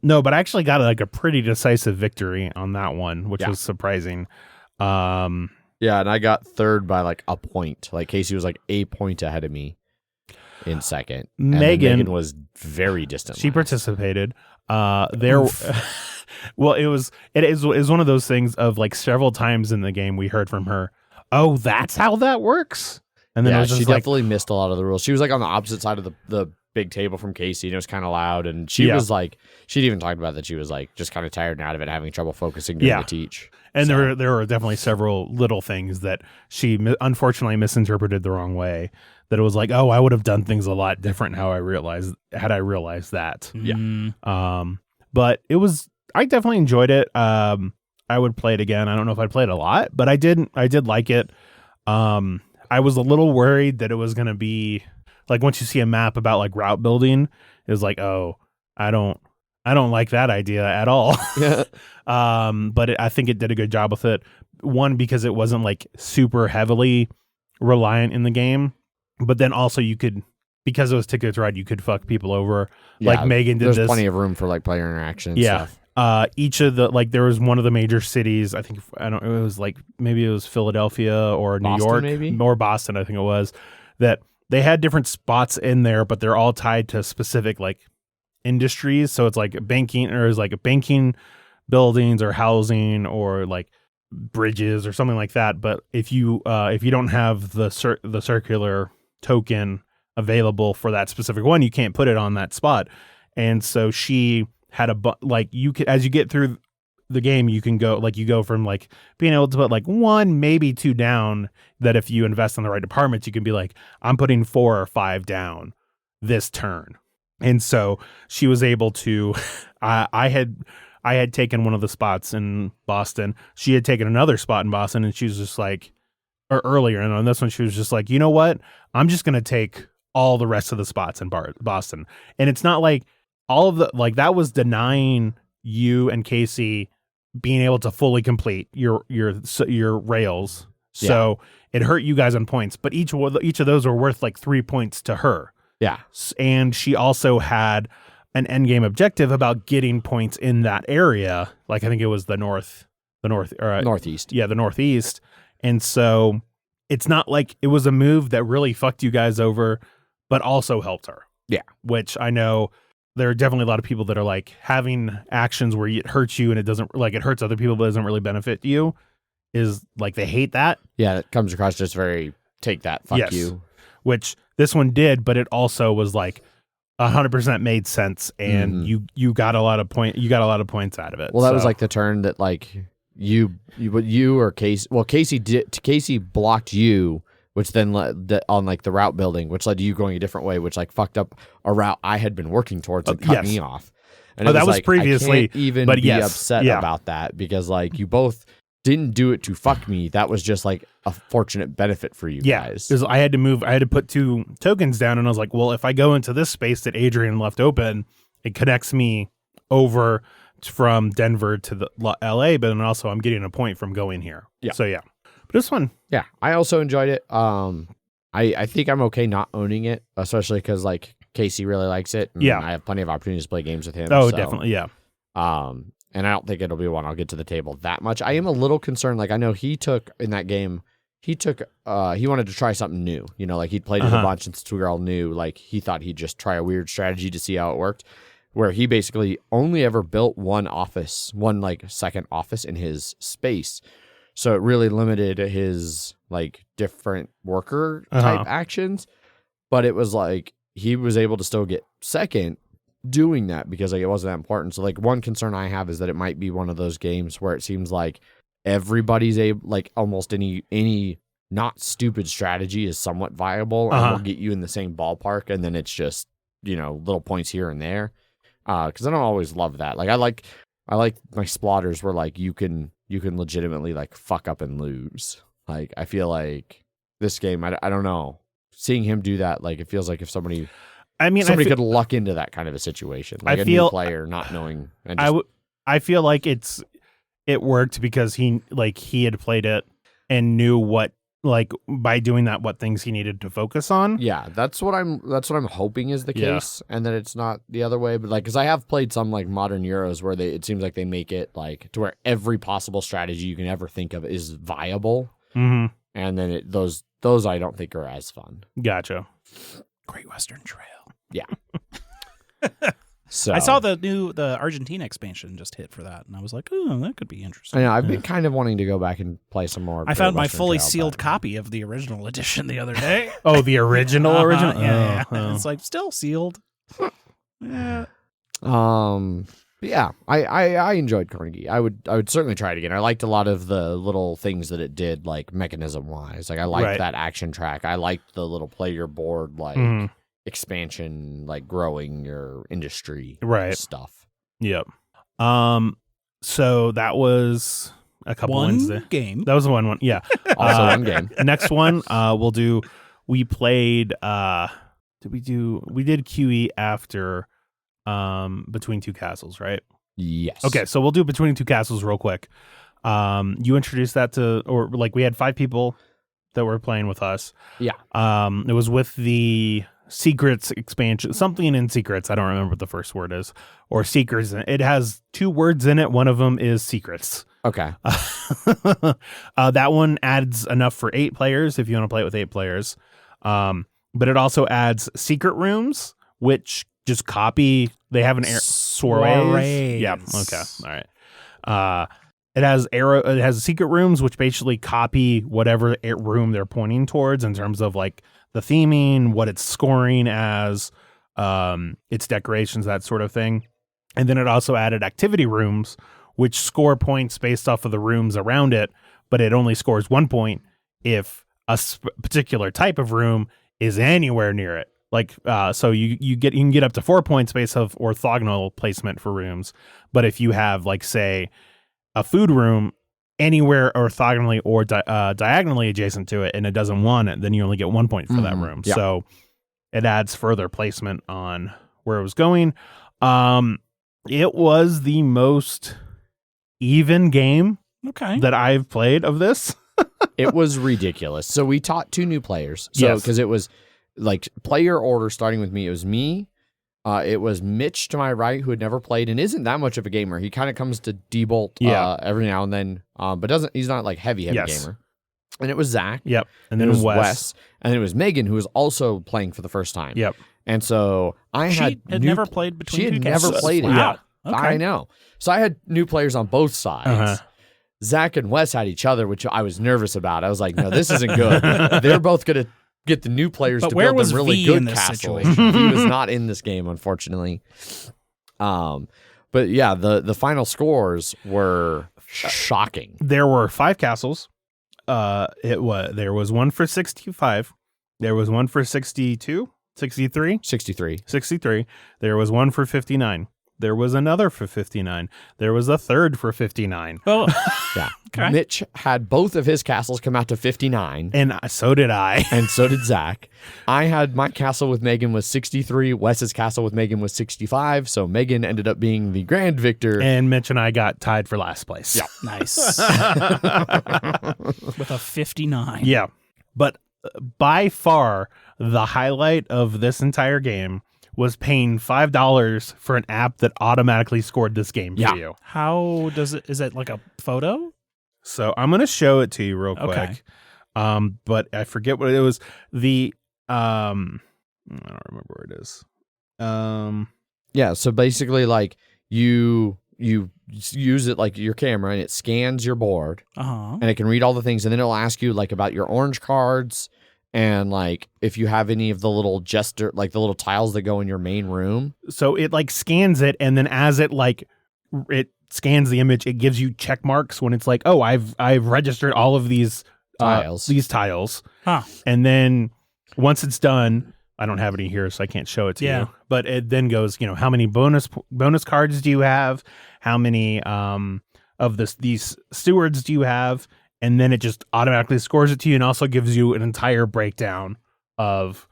No, but I actually got like a pretty decisive victory on that one, which was surprising. Yeah, and I got 3rd by like a point. Like Casey was like a point ahead of me in 2nd. Megan was very distant. She participated. Well, it was one of those things of like several times in the game we heard from her, oh, that's how that works. And then she definitely missed a lot of the rules. She was like on the opposite side of the big table from Casey, and it was kind of loud, and she was like, she'd even talked about that she was like just kind of tired and out of it, having trouble focusing during the teach. And there were definitely several little things that she unfortunately misinterpreted the wrong way, that it was like, oh, I would have done things a lot different had I realized that. Yeah. But I definitely enjoyed it. I would play it again. I don't know if I'd play it a lot, but I did like it. I was a little worried that it was going to be like, once you see a map about like route building, it was like, oh, I don't like that idea at all. Yeah. But I think it did a good job with it. One, because it wasn't like super heavily reliant in the game, but then also you could, because it was Ticket to Ride, you could fuck people over. Yeah, like Megan did. There's plenty of room for like player interaction. And stuff. Each of the, like, there was one of the major cities, I think, it was like, maybe it was Philadelphia or New York, maybe? or Boston, I think it was, that they had different spots in there, but they're all tied to specific like industries. So it's like banking, or is like banking, buildings, or housing, or like bridges or something like that. But if you don't have the circular token available for that specific one, you can't put it on that spot. And so she had like you could, as you get through the game, you can go like, you go from like being able to put like 1, maybe 2 down, that if you invest in the right departments, you can be like, I'm putting 4 or 5 down this turn. And so she was able to, I had taken one of the spots in Boston. She had taken another spot in Boston, and she was just like, or earlier, and on this one, she was just like, you know what? I'm just going to take all the rest of the spots in Boston. And it's not like all of the, like, that was denying you and Casey being able to fully complete your rails. So it hurt you guys on points, but each of those were worth like 3 points to her. Yeah. And she also had an end game objective about getting points in that area. Like, I think it was the northeast. Yeah, the northeast. And so it's not like it was a move that really fucked you guys over, but also helped her. Yeah. Which I know there are definitely a lot of people that are like, having actions where it hurts you and it doesn't, like, it hurts other people but doesn't really benefit you, is like, they hate that. Yeah, it comes across just very take that, fuck you. Which this one did, but it also was like 100% made sense, and you got a lot of points out of it. Well, that was like the turn that like you or Casey. Well, Casey blocked you, which then led on like the route building, which led to you going a different way, which like fucked up a route I had been working towards and cut me off. And that was like, previously. I can't even be upset about that, because like you both didn't do it to fuck me. That was just like a fortunate benefit for you guys. Because I had to put 2 tokens down, and I was like, well, if I go into this space that Adrian left open, it connects me over from Denver to the LA, but then also I'm getting a point from going here. Yeah. So yeah. But it's fun. Yeah. I also enjoyed it. I think I'm okay not owning it, especially because like Casey really likes it. And I have plenty of opportunities to play games with him. Oh, definitely. Yeah. And I don't think it'll be one I'll get to the table that much. I am a little concerned. Like, I know he took in that game, he wanted to try something new. You know, like he'd played it a bunch since we were all new. Like, he thought he'd just try a weird strategy to see how it worked, where he basically only ever built one like second office in his space. So it really limited his like different worker type actions. But it was like he was able to still get second doing that because like it wasn't that important. So like one concern I have is that it might be one of those games where it seems like everybody's able, like almost any not stupid strategy is somewhat viable and will get you in the same ballpark, and then it's just, you know, little points here and there. Because I don't always love that. Like I like my splotters where like you can legitimately like fuck up and lose. Like I feel like this game, I don't know, seeing him do that, like it feels like if somebody could luck into that kind of a situation, like new player not knowing. And I feel like it worked because he had played it and knew what, like, by doing that, what things he needed to focus on. Yeah, that's what I'm hoping is the case, and that it's not the other way. But like, because I have played some like modern Euros where it seems like they make it like to where every possible strategy you can ever think of is viable, and then those I don't think are as fun. Gotcha. Great Western Trail. Yeah. So I saw the Argentina expansion just hit for that, and I was like, oh, that could be interesting. I know, I've been kind of wanting to go back and play some more. I found my fully sealed copy of the original edition the other day. Oh, the original? Yeah. It's like still sealed. Yeah. Yeah, I enjoyed Carnegie. I would certainly try it again. I liked a lot of the little things that it did, like mechanism wise. Like I liked that action track. I liked the little play your board like expansion, like growing your industry stuff. Yep. So that was a couple Wednesday game. That was one. Yeah. Also one game. Next one we played we did QE after Between Two Castles, right? Yes. Okay, so we'll do Between Two Castles real quick. You introduced that we had 5 people that were playing with us. Yeah. It was with the Secrets expansion, something in Secrets. I don't remember what the first word is, or Seekers. It has 2 words in it. One of them is Secrets. Okay. That one adds enough for 8 players if you want to play it with 8 players. but it also adds secret rooms, which just copy. They have an soirees. Yeah. Okay. All right. It has secret rooms, which basically copy whatever room they're pointing towards in terms of like the theming, what it's scoring as, its decorations, that sort of thing. And then it also added activity rooms, which score points based off of the rooms around it, but it only scores 1 point if a particular type of room is anywhere near it. Like, so you can get up to 4 points based off orthogonal placement for rooms. But if you have, like, say, a food room anywhere orthogonally or diagonally adjacent to it, and it doesn't want it, then you only get 1 point for that room. Yeah. So it adds further placement on where it was going. It was the most even game that I've played of this. It was ridiculous. So we taught 2 new players. So because it was like player order starting with me. It was me. It was Mitch to my right, who had never played and isn't that much of a gamer. He kind of comes to Debolt every now and then, but he's not like heavy gamer. And it was Zach. Yep. And then it was Wes. And then it was Megan, who was also playing for the first time. Yep. And so she had never played between. She had never played it. Wow. Yeah. Okay. I know. So I had new players on both sides. Uh-huh. Zach and Wes had each other, which I was nervous about. I was like, no, this isn't good. They're both going to get the new players to build them really good castles. He was not in this game, unfortunately. But yeah, the final scores were shocking. There were 5 castles. There was one for 65. There was one for 62, 63. 63. There was one for 59. There was another for 59. There was a third for 59. Oh, yeah. Okay. Mitch had both of his castles come out to 59. And so did I. And so did Zach. I had my castle with Megan was 63. Wes's castle with Megan was 65. So Megan ended up being the grand victor. And Mitch and I got tied for last place. Yeah. Nice. With a 59. Yeah. But by far, the highlight of this entire game was paying $5 for an app that automatically scored this game for you. How does it? Is it like a photo? So I'm going to show it to you real quick. But I forget what it was. I don't remember where it is. Yeah. So basically, like you use it like your camera, and it scans your board, and it can read all the things, and then it'll ask you like about your orange cards. And like if you have any of the little gesture, like the little tiles that go in your main room. So it like scans it, and then as it scans the image, it gives you check marks when it's like, oh, I've registered all of these tiles. Huh. And then once it's done, I don't have any here, so I can't show it to you. But it then goes, how many bonus cards do you have? How many of these stewards do you have? And then it just automatically scores it to you, and also gives you an entire breakdown of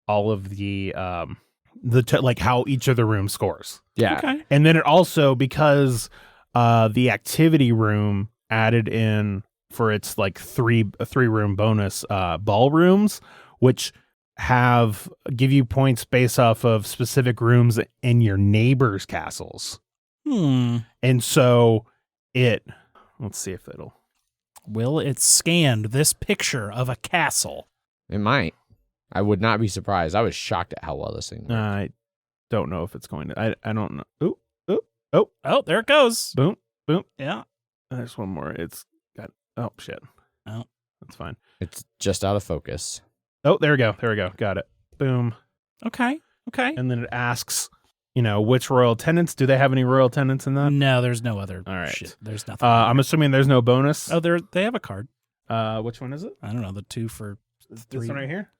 all of the like how each of the rooms scores. Yeah. Okay. And then it also, because the activity room added in for its like three room bonus ballrooms, which give you points based off of specific rooms in your neighbors' castles. And so let's see if it'll. Will it scanned this picture of a castle? It might. I would not be surprised. I was shocked at how well this thing worked. I don't know if it's going to. I don't know. Oh, there it goes. Boom. Yeah. There's one more. It's got. Oh, shit. Oh, that's fine. It's just out of focus. Oh, there we go. Got it. Boom. Okay. And then it asks, which royal tenants? Do they have any royal tenants in that? No, there's no other. All right. Shit. There's nothing. I'm assuming there's no bonus. Oh, they have a card. Which one is it? I don't know. The 2 for 3. This one right here?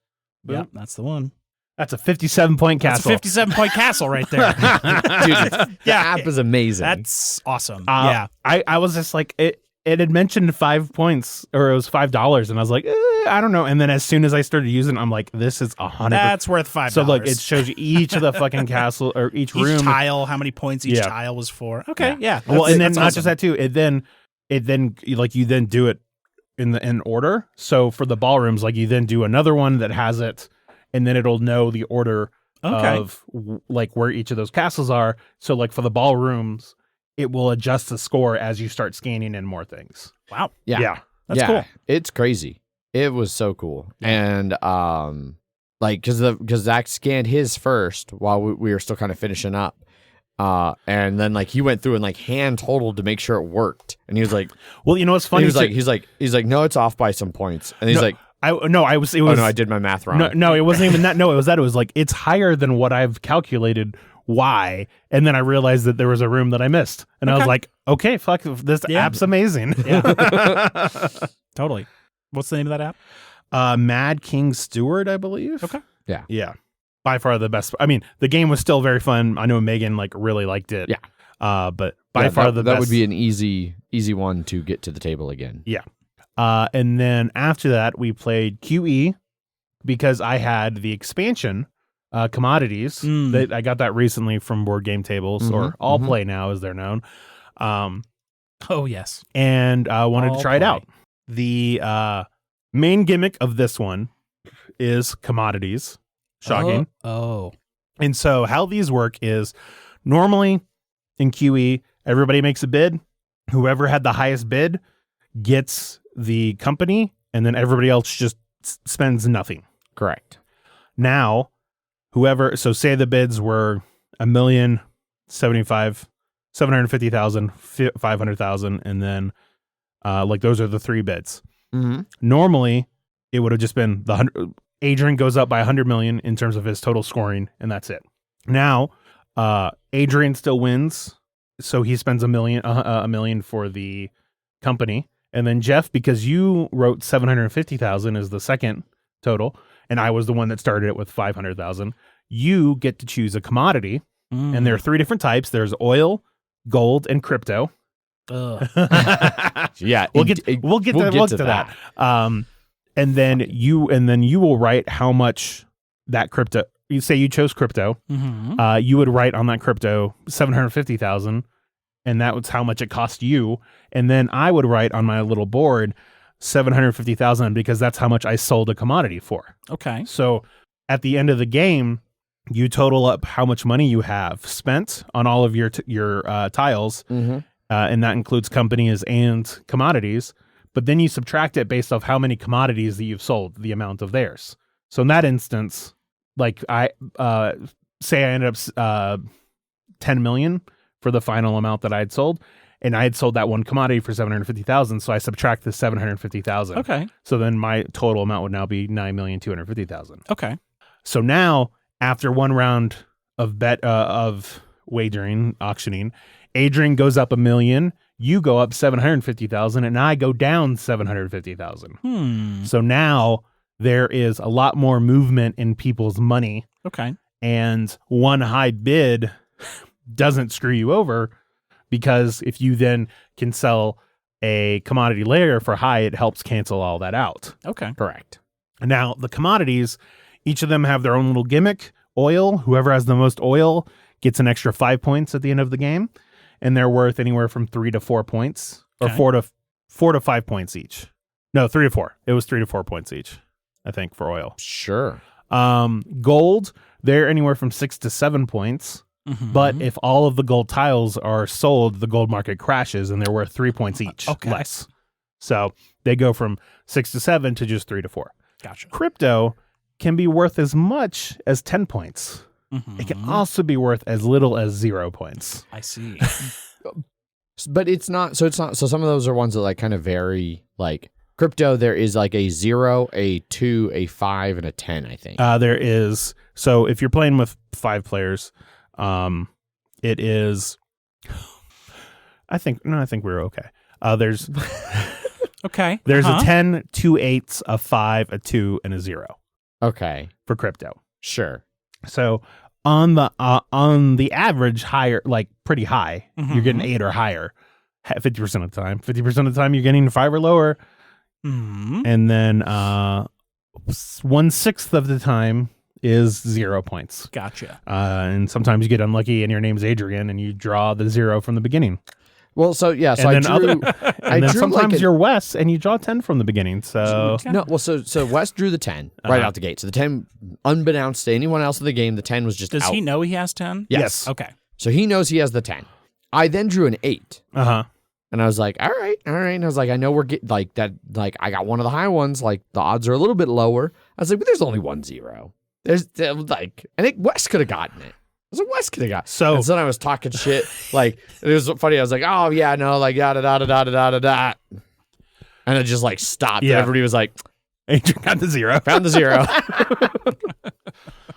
Boom. Yeah, that's the one. That's a 57-point castle. That's a 57-point castle right there. Dude, the app is amazing. That's awesome. Yeah. I was just like, it had mentioned 5 points, or it was $5, and I was like, I don't know. And then as soon as I started using it, I'm like, this is 100. That's worth $5. So look, it shows you each of the fucking castle, or each room, tile, how many points each tile was for. Okay, yeah. Well, and then not just that too. It then like you then do it in order. So for the ballrooms, like you then do another one that has it, and then it'll know the order of like where each of those castles are. So like for the ballrooms, it will adjust the score as you start scanning in more things. Wow. Yeah. That's cool. It's crazy. It was so cool. And like because Zach scanned his first while we were still kind of finishing up. And then like he went through and like hand totaled to make sure it worked. And he was like, well, you know what's funny? He's like, no, it's off by some points. And he's like, I did my math wrong. No, it wasn't even that. No, it was like, it's higher than what I've calculated. Why? And then I realized that there was a room that I missed. And I was like, okay, fuck, this app's amazing. Yeah. Totally. What's the name of that app? Mad King Steward, I believe. Okay. Yeah. Yeah. By far the best. I mean, the game was still very fun. I know Megan like really liked it. Yeah. But by far the best. That would be an easy one to get to the table again. Yeah. And then after that, we played QE because I had the expansion, Commodities. That I got that recently from Board Game Tables, or All Play now, as they're known. Oh, yes. And I wanted to try it out. The main gimmick of this one is Commodities. Shocking. Oh. And so how these work is normally in QE, everybody makes a bid. Whoever had the highest bid gets the company, and then everybody else just spends nothing. Correct. Now, so say the bids were $1,075,000, $750,000, $500,000, and then like those are the three bids. Mm-hmm. Normally, it would have just been Adrian goes up by 100 million in terms of his total scoring, and that's it. Now, Adrian still wins, so he spends a million for the company, and then Jeff, because you wrote 750,000 is the second total, and I was the one that started it with 500,000. You get to choose a commodity, and there are three different types. There's oil, gold, and crypto. Yeah, we'll get to that. And then you will write how much that crypto. You say you chose crypto. Mm-hmm. You would write on that crypto 750,000, and that was how much it cost you. And then I would write on my little board 750,000 because that's how much I sold a commodity for. Okay. So at the end of the game, you total up how much money you have spent on all of your tiles, and that includes companies and commodities. But then you subtract it based off how many commodities that you've sold, the amount of theirs. So in that instance, like I say I ended up 10 million for the final amount that I had sold, and I had sold that one commodity for 750,000. So I subtract the 750,000. Okay. So then my total amount would now be 9,250,000. Okay. So now after one round of wagering, auctioning, Adrian goes up $1 million. You go up 750,000, and I go down 750,000. So now there is a lot more movement in people's money. Okay. And one high bid doesn't screw you over, because if you then can sell a commodity later for high, it helps cancel all that out. Okay. Correct. Now the commodities, each of them have their own little gimmick. Oil, whoever has the most oil gets an extra 5 points at the end of the game. And they're worth anywhere from 3 to 4 points, or 4 to 5 points each. No, 3 to 4. It was 3 to 4 points each, I think, for oil. Sure. Gold, they're anywhere from 6 to 7 points. But if all of the gold tiles are sold, the gold market crashes, and they're worth 3 points each less. So they go from 6 to 7 to just 3 to 4. Gotcha. Crypto can be worth as much as 10 points. It can also be worth as little as 0 points. I see. But it's not. So some of those are ones that like kind of vary. Like crypto, there is like a 0, a 2, a 5, and a 10. I think there is. So if you're playing with 5 players, it is. I think we're okay. There's okay. There's a 10, 2 8s, a 5, a 2, and a 0. Okay, for crypto. Sure. So on the average, higher, like pretty high, you're getting 8 or higher 50% of the time. 50% of the time you're getting 5 or lower. And then 1/6 of the time is 0 points. Gotcha. And sometimes you get unlucky and your name's Adrian and you draw the 0 from the beginning. Well, so yeah, so and I then drew. and then sometimes you're Wes and you draw 10 from the beginning. So no, well, so Wes drew the 10 right out the gate. So the 10, unbeknownst to anyone else in the game, the 10 was just Does out. he know he has 10? Yes. Okay. So he knows he has the 10. I then drew an 8. And I was like, all right. And I was like, I know we're getting like that. Like I got one of the high ones. Like the odds are a little bit lower. I was like, but there's only 1 0. There's like, I think Wes could have gotten it. I was like, Wes could have got it. So and then I was talking shit. Like, it was funny. I was like, oh, yeah, no, like, da da da da da da da. And it just like stopped. Yeah. And everybody was like, Adrian got the 0. Found the 0.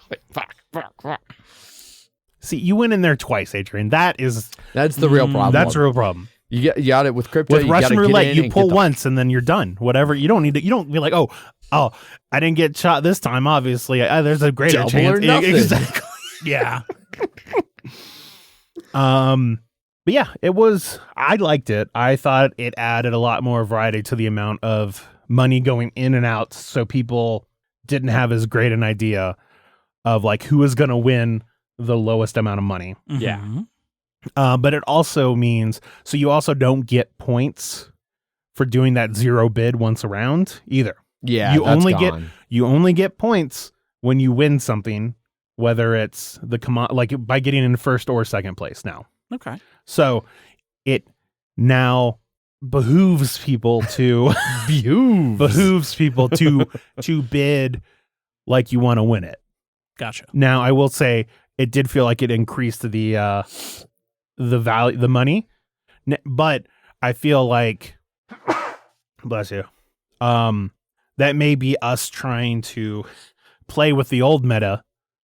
Like, fuck. See, you went in there twice, Adrian. That's the real problem. That's the real problem. You got it with crypto. With Russian roulette, you pull once and then you're done. Whatever. You don't be like, oh, I didn't get shot this time. Obviously, there's a greater Double chance. Or nothing. Exactly. Yeah. But yeah, I liked it. I thought it added a lot more variety to the amount of money going in and out, so people didn't have as great an idea of like who is going to win the lowest amount of money. Mm-hmm. Yeah. But it also means, so you also don't get points for doing that 0 bid once around either. Yeah, you only get points when you win something, whether it's like by getting in first or second place now. Okay. So it now behooves people to to bid like you want to win it. Gotcha. Now I will say it did feel like it increased the value, the money, but I feel like, bless you, that may be us trying to play with the old meta,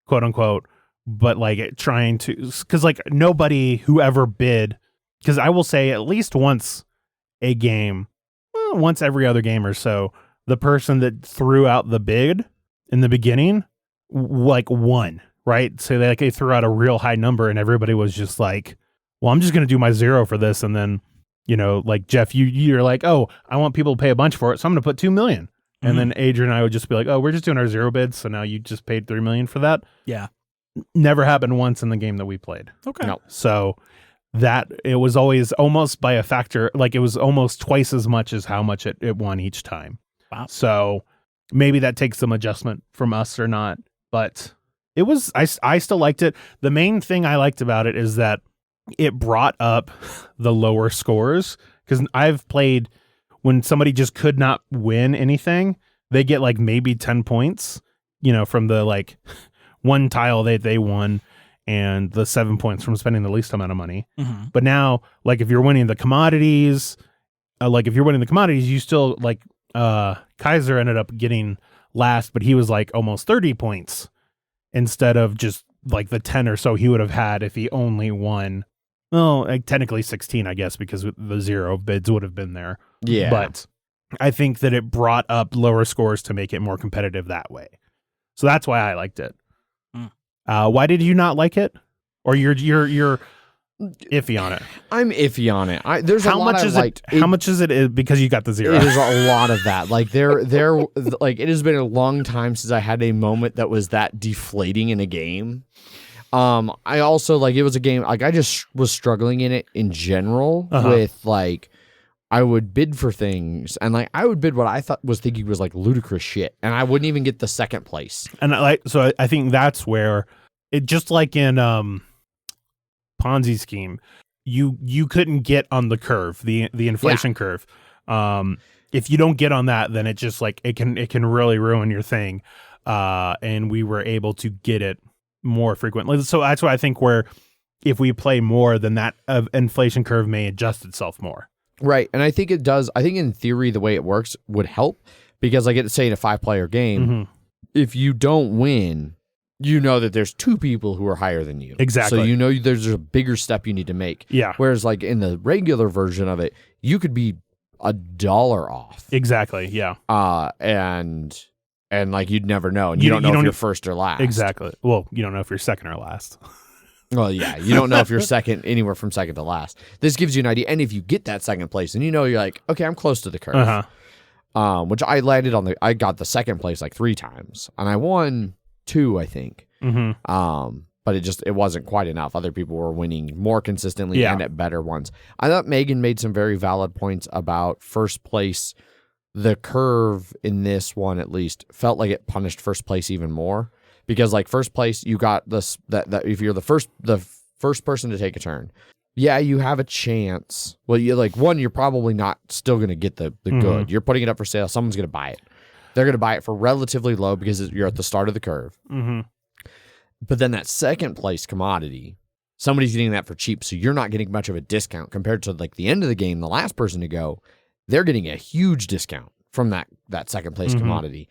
quote unquote, but like trying to, because like nobody who ever bid, because I will say at least once a game, once every other game or so, the person that threw out the bid in the beginning like won, right? So they threw out a real high number and everybody was just like, well, I'm just going to do my 0 for this. And then, like Jeff, you're like, oh, I want people to pay a bunch for it, so I'm going to put 2 million. And then Adrian and I would just be like, oh, we're just doing our 0 bids, so now you just paid 3 million for that. Yeah. Never happened once in the game that we played. Okay. No. So that it was always almost by a factor, like it was almost twice as much as how much it won each time. Wow. So maybe that takes some adjustment from us or not, but it was, I still liked it. The main thing I liked about it is that it brought up the lower scores, because I've played when somebody just could not win anything, they get like maybe 10 points, from the like one tile they won and the 7 points from spending the least amount of money. Mm-hmm. But now, like if you're winning the commodities, you still like Kaiser ended up getting last, but he was like almost 30 points instead of just like the 10 or so he would have had if he only won. Well, like technically 16, I guess, because the 0 bids would have been there. Yeah. But I think that it brought up lower scores to make it more competitive that way. So that's why I liked it. Why did you not like it? Or you're iffy on it? I'm iffy on it. There's how a lot much of is like it? How much is it? Because you got the 0. There's a lot of that. Like there, like it has been a long time since I had a moment that was that deflating in a game. I also like it was a game like I just was struggling in it in general with like I would bid for things and like I would bid what I was thinking was like ludicrous shit and I wouldn't even get the second place. And I think that's where it, just like in Ponzi scheme, you couldn't get on the curve, the inflation curve. If you don't get on that, then it just like it can really ruin your thing. And we were able to get it more frequently. So that's why I think where if we play more, then that inflation curve may adjust itself more. Right. And I think it does. I think in theory, the way it works would help because like say in a 5-player game, if you don't win, you know that there's 2 people who are higher than you. Exactly. So you know there's a bigger step you need to make. Yeah. Whereas like in the regular version of it, you could be $1 off. Exactly. Yeah. And like you'd never know. And you don't know if you're first or last. Exactly. Well, you don't know if you're second or last. Well, yeah. You don't know if you're second, anywhere from second to last. This gives you an idea. And if you get that second place, then you're like, okay, I'm close to the curve. Which I landed I got the second place like 3 times. And I won 2, I think. But it wasn't quite enough. Other people were winning more consistently and at better ones. I thought Megan made some very valid points about first place. The curve in this one, at least, felt like it punished first place even more because, like, first place, you got this that if you're the first person to take a turn, yeah, you have a chance. Well, you're probably not still going to get the good. You're putting it up for sale. Someone's going to buy it. They're going to buy it for relatively low because you're at the start of the curve. Mm-hmm. But then that second place commodity, somebody's getting that for cheap, so you're not getting much of a discount compared to like the end of the game. The last person to go, they're getting a huge discount from that second place commodity.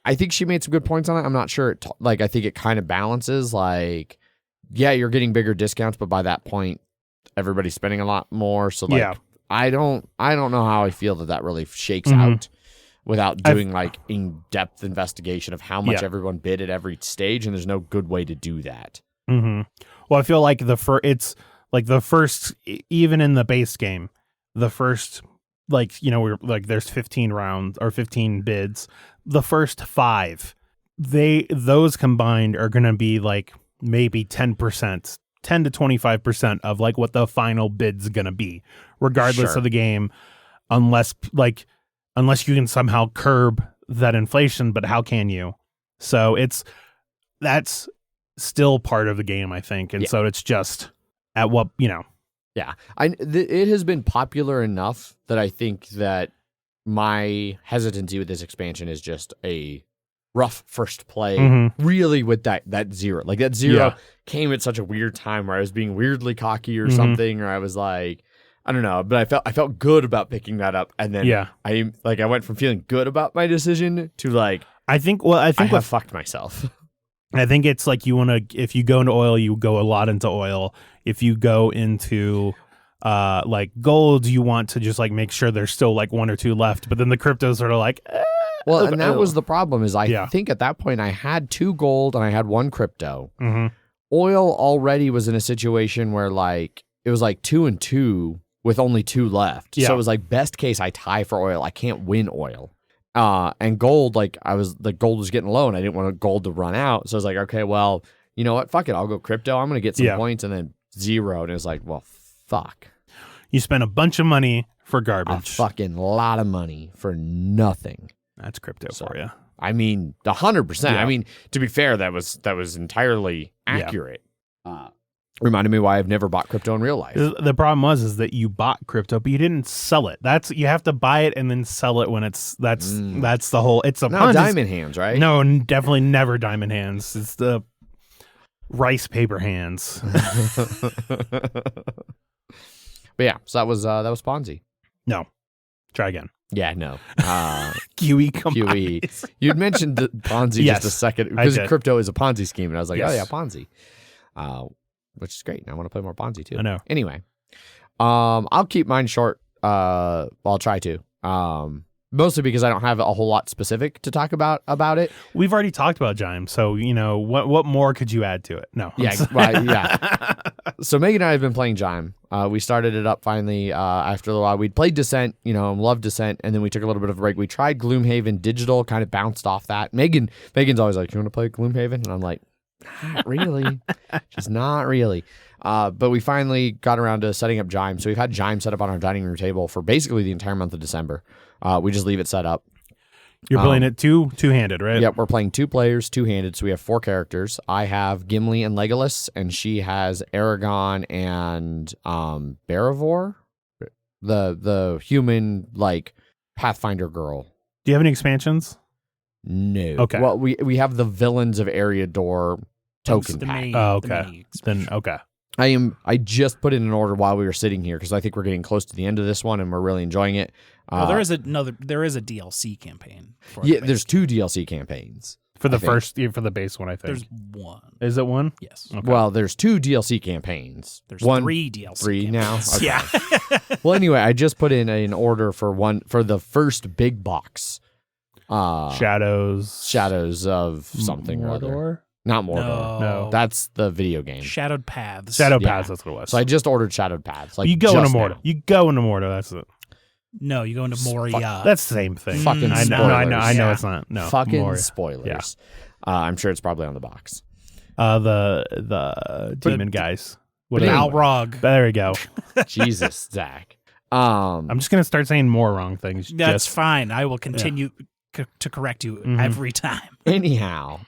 I think she made some good points on it. I'm not sure. I think it kind of balances. Like, yeah, you're getting bigger discounts, but by that point, everybody's spending a lot more. So like, I don't know how I feel that really shakes out without doing like in-depth investigation of how much everyone bid at every stage, and there's no good way to do that. Mm-hmm. Well, I feel like it's like the first, even in the base game, the first, like, you know, we're like there's 15 rounds or 15 bids. The first 5, those combined are going to be like maybe 10%, 10 to 25% of like what the final bid's going to be, regardless of the game, unless you can somehow curb that inflation. But how can you? So that's still part of the game, I think. And so it's just at what, you know. Yeah. It has been popular enough that I think that my hesitancy with this expansion is just a rough first play, really, with that zero. Like, that zero came at such a weird time where I was being weirdly cocky or something, or I was like, I don't know, but I felt good about picking that up, and then I went from feeling good about my decision to like, I have fucked myself. I think it's like if you go into oil, you go a lot into oil. If you go into like gold, you want to just like make sure there's still like 1 or 2 left, but then the cryptos are like, well, and that was the problem is I think at that point I had 2 gold and I had 1 crypto. Oil already was in a situation where like it was like 2 and 2 with only 2 left. So it was like best case I tie for oil. I can't win oil. And gold, like gold was getting low and I didn't want gold to run out. So I was like, okay, well, you know what? Fuck it. I'll go crypto. I'm going to get some points, and then 0. And it was like, well, fuck. You spent a bunch of money for garbage. A fucking lot of money for nothing. That's crypto for you. I mean, 100%. I mean, to be fair, that was entirely accurate. Reminded me why I've never bought crypto in real life. The problem is that you bought crypto, but you didn't sell it. You have to buy it and then sell it when that's the whole. It's not diamond hands, right? No, definitely never diamond hands. It's the rice paper hands. But yeah, so that was Ponzi. No, try again. Yeah, no. QE Commodities. QE. You'd mentioned Ponzi just a second because crypto is a Ponzi scheme, and I was like, oh yeah, Ponzi. Which is great. And I want to play more Ponzi too. I know. Anyway, I'll keep mine short. I'll try to. Mostly because I don't have a whole lot specific to talk about it. We've already talked about JIME, so you know what more could you add to it? No. Yeah, yeah. So Megan and I have been playing JIME. We started it up finally after a while. We'd played Descent, loved Descent, and then we took a little bit of a break. We tried Gloomhaven Digital, kind of bounced off that. Megan's always like, "You want to play Gloomhaven?" And I'm like, not really. Just not really. But we finally got around to setting up JIME. So we've had JIME set up on our dining room table for basically the entire month of December. We just leave it set up. You're playing it two-handed, right? Yep, we're playing 2 players, two-handed. So we have 4 characters. I have Gimli and Legolas, and she has Aragon and Werewords, the human like Pathfinder girl. Do you have any expansions? No. Okay. Well, we have the Villains of Eriador token pack. Okay. Then okay. I just put in an order while we were sitting here because I think we're getting close to the end of this one and we're really enjoying it. There is a DLC campaign. There's 2 DLC campaigns for the for the base one. I think there's 1. Is it 1? Yes. Okay. Well, there's 2 DLC campaigns. There's 3 DLC. 3 campaigns. now. Okay. Yeah. Well, anyway, I just put in an order for the first big box. Shadows of something or other. Not Mordor. No. That's the video game. Shadowed Paths. Paths, that's what it was. So I just ordered Shadowed Paths. Like, you go into Mordor. You go into Mordor, that's it. No, you go into Moria. That's the same thing. Fucking I know it's not. No. Fucking Moria. spoilers. Yeah. I'm sure it's probably on the box. The demon guys. Balrog. There we go. Jesus, Zach. I'm just going to start saying more wrong things. That's fine. I will continue to correct you every time. Anyhow,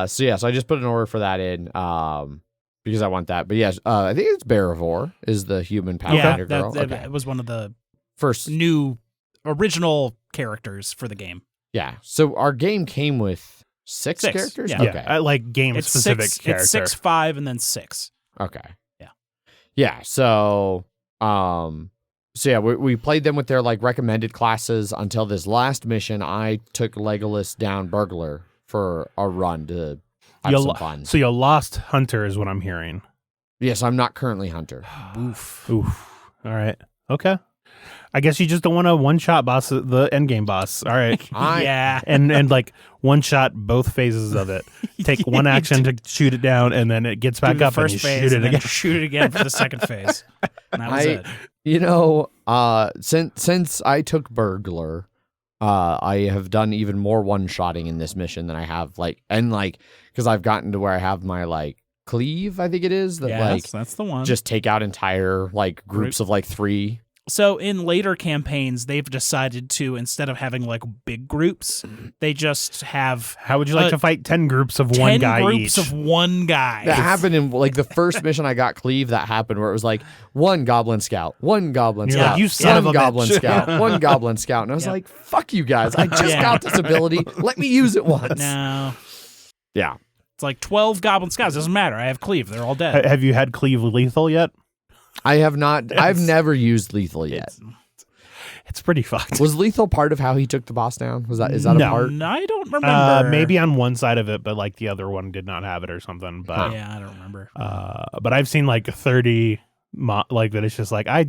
so I just put an order for that in because I want that. But yes, I think it's Werewords is the human Pathfinder girl. It was one of the first new original characters for the game. Yeah. So our game came with six characters? Yeah. Okay. I like game-specific character. It's 6, 5, and then 6. Okay. Yeah. Yeah. So, we played them with their like recommended classes until this last mission. I took Legolas down Burglar for a run to have some fun. So you lost Hunter is what I'm hearing. Yes, I'm not currently Hunter. Oof. Oof. All right. Okay. I guess you just don't want to one-shot boss the endgame boss. All right. Yeah. And like one-shot both phases of it. Take one action to shoot it down, and then it gets back up and you shoot it again. Shoot it again for the second phase. And that was it. You know, since I took Burglar, I have done even more one-shotting in this mission than I have because I've gotten to where I have my like cleave, I think it is, that's the one. Just take out entire like groups of like 3. So in later campaigns, they've decided to, instead of having like big groups, they just have. How would you like to fight 10 groups of one guy 10 groups each? of one guy. That happened in like the first mission I got cleave. That happened where it was like one Goblin Scout, one Goblin You're Scout, like, you son of a Goblin bitch. Scout, one Goblin Scout, and I was like, "Fuck you guys! I just got this ability. Let me use it once." No. Yeah. It's like 12 Goblin Scouts. Doesn't matter. I have cleave. They're all dead. Have you had cleave lethal yet? I have not. I've never used lethal yet. It's pretty fucked. Was lethal part of how he took the boss down? Is that a part? I don't remember. Maybe on one side of it, but like the other one did not have it or something. But yeah, I don't remember. But I've seen like 30 like that. It's just like I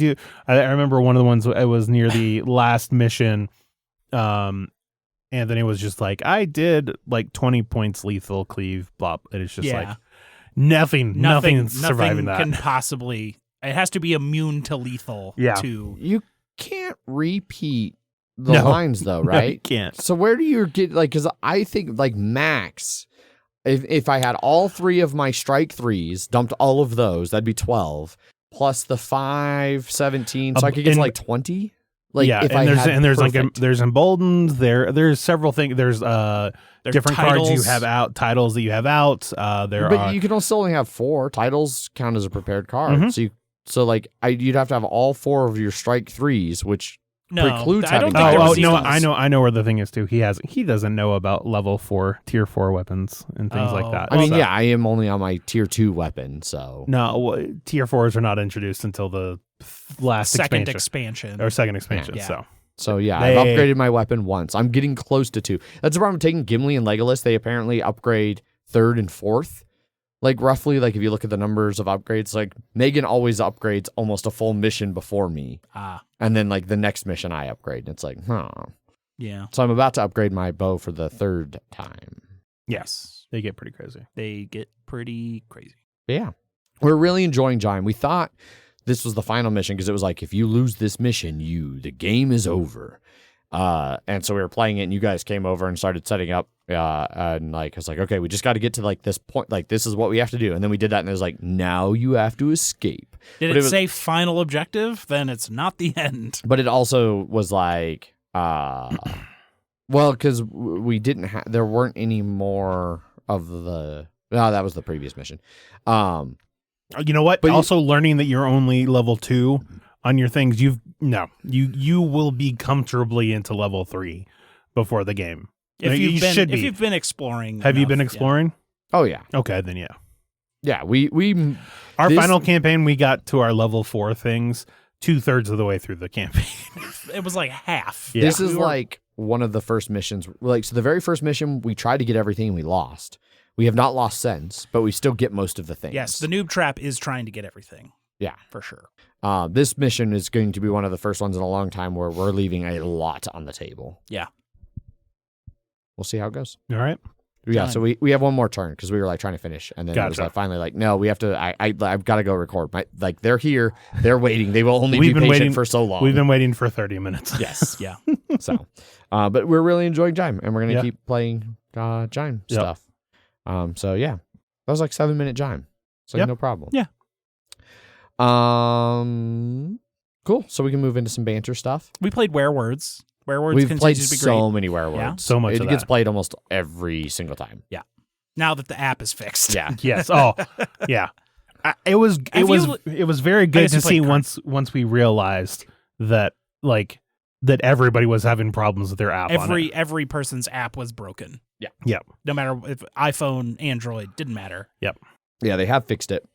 remember one of the ones. It was near the last mission. And then it was just like I did like 20 points lethal cleave blop. And it's just like nothing surviving that. Can possibly. It has to be immune to lethal. Yeah. You can't repeat the lines though, right? No, you can't. So where do you get like? Because I think like max, if I had all 3 of my strike 3s, dumped all of those, that'd be 12 plus the 5, 17. So I could get to like 20. Like there's emboldened. There's several things. There's different titles. cards you have out, titles that you have out. You can also only have 4 titles. Count as a prepared card. Mm-hmm. You'd have to have all 4 of your strike 3s, which precludes I don't having. think no, I know where the thing is too. He doesn't know about level 4, tier 4 weapons and things like that. I mean, I am only on my tier 2 weapon, so no, tier 4s are not introduced until the last second expansion. expansion. So I've upgraded my weapon once. I'm getting close to 2. That's the problem with taking Gimli and Legolas. They apparently upgrade 3rd and 4th. Like roughly, like if you look at the numbers of upgrades, like Megan always upgrades almost a full mission before me. And then like the next mission I upgrade. And it's like, Yeah. So I'm about to upgrade my bow for the 3rd time. Yes. They get pretty crazy. Yeah. We're really enjoying JIME. We thought this was the final mission because it was like, if you lose this mission, the game is over. And so we were playing it and you guys came over and started setting up, and like, I was like, okay, we just got to get to like this point. Like, this is what we have to do. And then we did that and it was like, now you have to escape. Did it say final objective? Then it's not the end. But it also was like, well, because we didn't have, there weren't any more of that was the previous mission. You know what? But also learning that you're only level 2 on your things, you will be comfortably into level 3 before the game. If you've been exploring. Have you been exploring? Yeah. Oh yeah. Okay, then yeah. Yeah, we our final campaign, we got to our level 4 things 2/3 of the way through the campaign. It was like half. Yeah. This is like one of the first missions. Like, so the very first mission, we tried to get everything and we lost. We have not lost since, but we still get most of the things. Yes, the noob trap is trying to get everything. Yeah, for sure. This mission is going to be one of the first ones in a long time where we're leaving a lot on the table. Yeah. We'll see how it goes. All right. Yeah, so we have one more turn because we were like trying to finish, and then it was like finally like, no, we have to. I've got to go record. Like they're here, they're waiting. They will only be patient for so long. We've been waiting for 30 minutes. Yes, yeah. So, but we're really enjoying JIME, and we're gonna keep playing JIME stuff. So yeah, that was like 7-minute JIME. So no problem. Yeah. Cool. So we can move into some banter stuff. We played Werewords. We've played so many Werewords. Yeah. So much. It gets played almost every single time. Yeah. Now that the app is fixed. Yeah. Yes. Oh, yeah. It was very good to see once we realized that like that everybody was having problems with their app. Every person's app was broken. Yeah. Yep. No matter if iPhone, Android, didn't matter. Yep. Yeah, they have fixed it,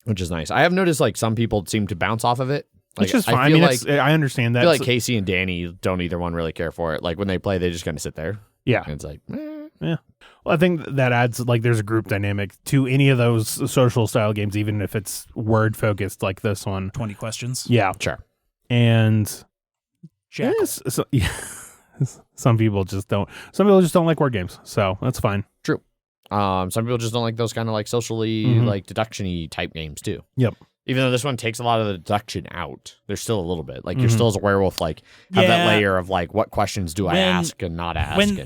which is nice. I have noticed like some people seem to bounce off of it. Like, which is fine. I mean, I understand that. I feel like Casey and Danny don't either one really care for it. Like when they play, they just kind of sit there. Yeah. And it's like, yeah. Well, I think that adds like there's a group dynamic to any of those social style games, even if it's word focused like this one. 20 questions. Yeah. Sure. And some people just don't. Some people just don't like word games, so that's fine. True. Some people just don't like those kind of like socially like deduction-y type games too. Yep. Even though this one takes a lot of the deduction out, there's still a little bit. Like you're still as a werewolf, like have that layer of like what questions do I ask and not ask.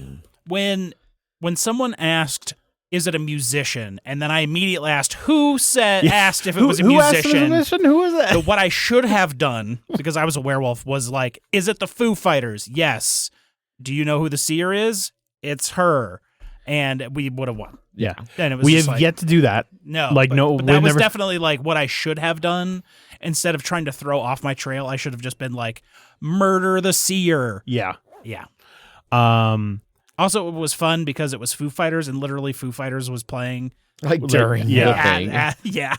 When someone asked, "Is it a musician?" and then I immediately asked, asked if it was a musician. Who was that? But what I should have done, because I was a werewolf, was like, "Is it the Foo Fighters?" Yes. Do you know who the seer is? It's her. And we would have won. Yeah. And it was we have yet to do that. No. Like, but that was definitely like what I should have done. Instead of trying to throw off my trail, I should have just been like, murder the seer. Yeah. Yeah. Also, it was fun because it was Foo Fighters, and literally Foo Fighters was playing like during the thing. Yeah.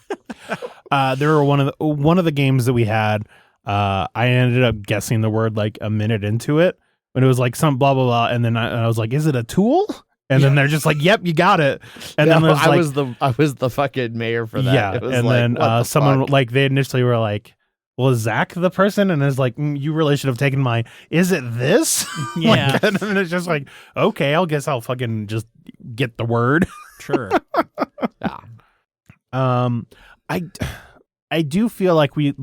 They were one of the games that we had. I ended up guessing the word like a minute into it, when it was like some blah blah blah, and then I was like, "Is it a tool?" And then they're just like, "Yep, you got it." And then I was the fucking mayor for that. Yeah, and like, then someone like they initially were like, "Well, is Zach the person?" And it's like, "You really should have taken my. Is it this?" Yeah, and then it's just like, "Okay, I guess I'll fucking just get the word." Sure. Yeah. I do feel like we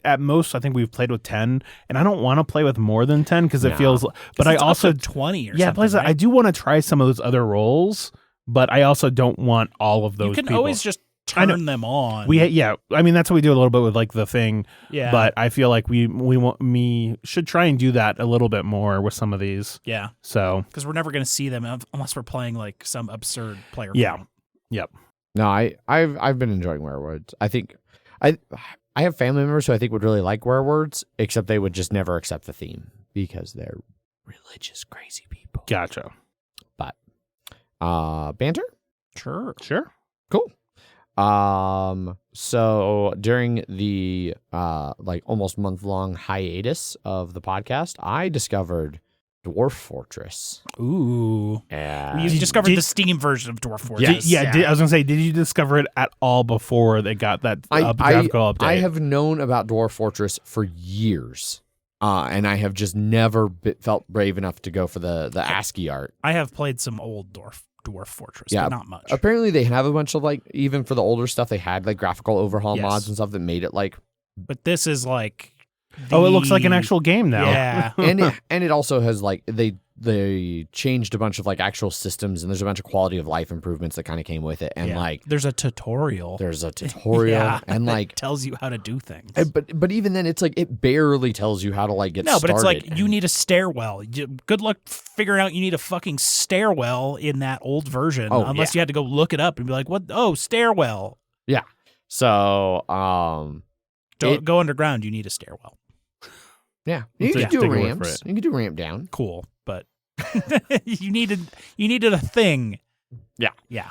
at most I think we've played with 10, and I don't want to play with more than 10 because it feels. But I also 20 or something. Right? I do want to try some of those other roles, but I also don't want all of those. You can people. always just turn them on. I mean that's what we do a little bit with like the thing. Yeah. But I feel like we should try and do that a little bit more with some of these. Yeah. So because we're never going to see them unless we're playing like some absurd player. Yeah. Game. Yep. No, I've been enjoying Werewords. I think. I have family members who I think would really like Werewords, except they would just never accept the theme because they're religious, crazy people. Gotcha. But Banter? Sure. Cool. So during the like almost month-long hiatus of the podcast, I discovered Dwarf Fortress. Ooh. And you discovered the Steam version of Dwarf Fortress. I was going to say, did you discover it at all before they got that graphical update? I have known about Dwarf Fortress for years, and I have just never felt brave enough to go for the ASCII art. I have played some old Dwarf Fortress, but not much. Apparently they have a bunch of like, even for the older stuff, they had like graphical overhaul mods and stuff that made it like. But this is like. It looks like an actual game now. Yeah. and it also has like they changed a bunch of like actual systems, and there's a bunch of quality of life improvements that kind of came with it, and like there's a tutorial and like tells you how to do things. But even then, it's like it barely tells you how to like get started. No, but it's like you need a stairwell. Good luck figuring out you need a fucking stairwell in that old version, unless you had to go look it up and be like, "What? Oh, stairwell." Yeah. So go underground. You need a stairwell. Yeah, you can do ramps. You can do ramp down. Cool, but you needed a thing. Yeah.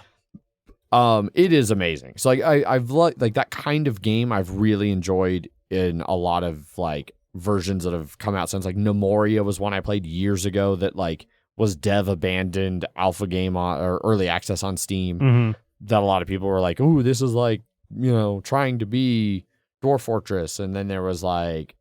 It is amazing. So like I've like that kind of game I've really enjoyed in a lot of like versions that have come out since. Like Nemoria was one I played years ago that like was dev abandoned alpha game or early access on Steam. That a lot of people were like, "Ooh, this is like trying to be Dwarf Fortress," and then there was like.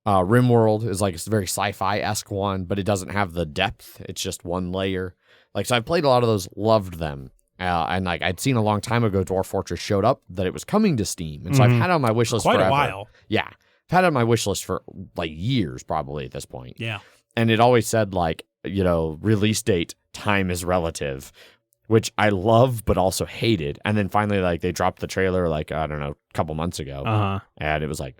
RimWorld is like a very sci-fi-esque one, but it doesn't have the depth. It's just one layer. Like, so I played a lot of those, loved them. And like I'd seen a long time ago, Dwarf Fortress showed up that it was coming to Steam. And so I've had it on my wish list for quite a while. Yeah. I've had it on my wish list for like years probably at this point. Yeah. And it always said like, release date, time is relative, which I love but also hated. And then finally like they dropped the trailer like, I don't know, a couple months ago. And it was like,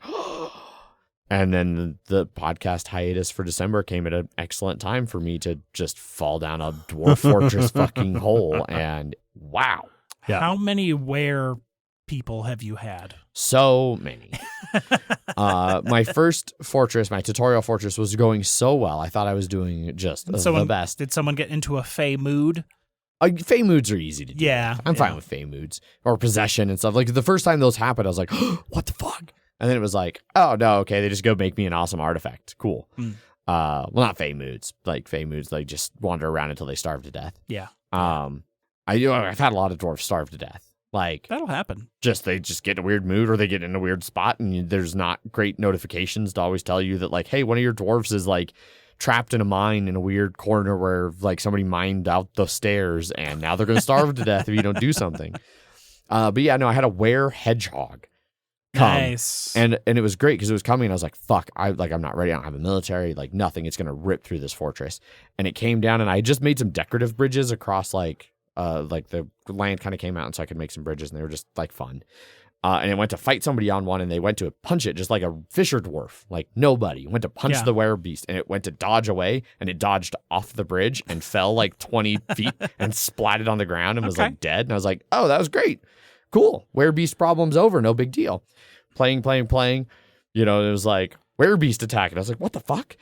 and then the podcast hiatus for December came at an excellent time for me to just fall down a Dwarf Fortress fucking hole. And wow. Yeah. How many people have you had? So many. My first fortress, my tutorial fortress, was going so well. I thought I was doing just the best. Did someone get into a Fey mood? Fey moods are easy to do. Yeah. I'm fine with Fey moods or possession and stuff. Like the first time those happened, I was like, what the fuck? And then it was like, oh no, okay, they just go make me an awesome artifact. Cool. Well, not Fey moods. Like Fey moods, like just wander around until they starve to death. Yeah. I've had a lot of dwarves starve to death. Like that'll happen. They just get in a weird mood or they get in a weird spot and there's not great notifications to always tell you that like, hey, one of your dwarves is like trapped in a mine in a weird corner where like somebody mined out the stairs and now they're going to starve to death if you don't do something. But yeah, no, I had a were hedgehog come. Nice. And it was great because it was coming and I was like, fuck, I'm not ready. I don't have a military, like nothing. It's going to rip through this fortress. And it came down and I just made some decorative bridges across like the land kind of came out and so I could make some bridges and they were just like fun. And it went to fight somebody on one and they went to punch it just like a fisher dwarf, like nobody went to punch the werebeast and it went to dodge away and it dodged off the bridge and fell like 20 feet and splatted on the ground and was like dead. And I was like, oh, that was great. Cool. Werebeast problem's over. No big deal. Playing. You know, it was like werebeast attack. And I was like, what the fuck?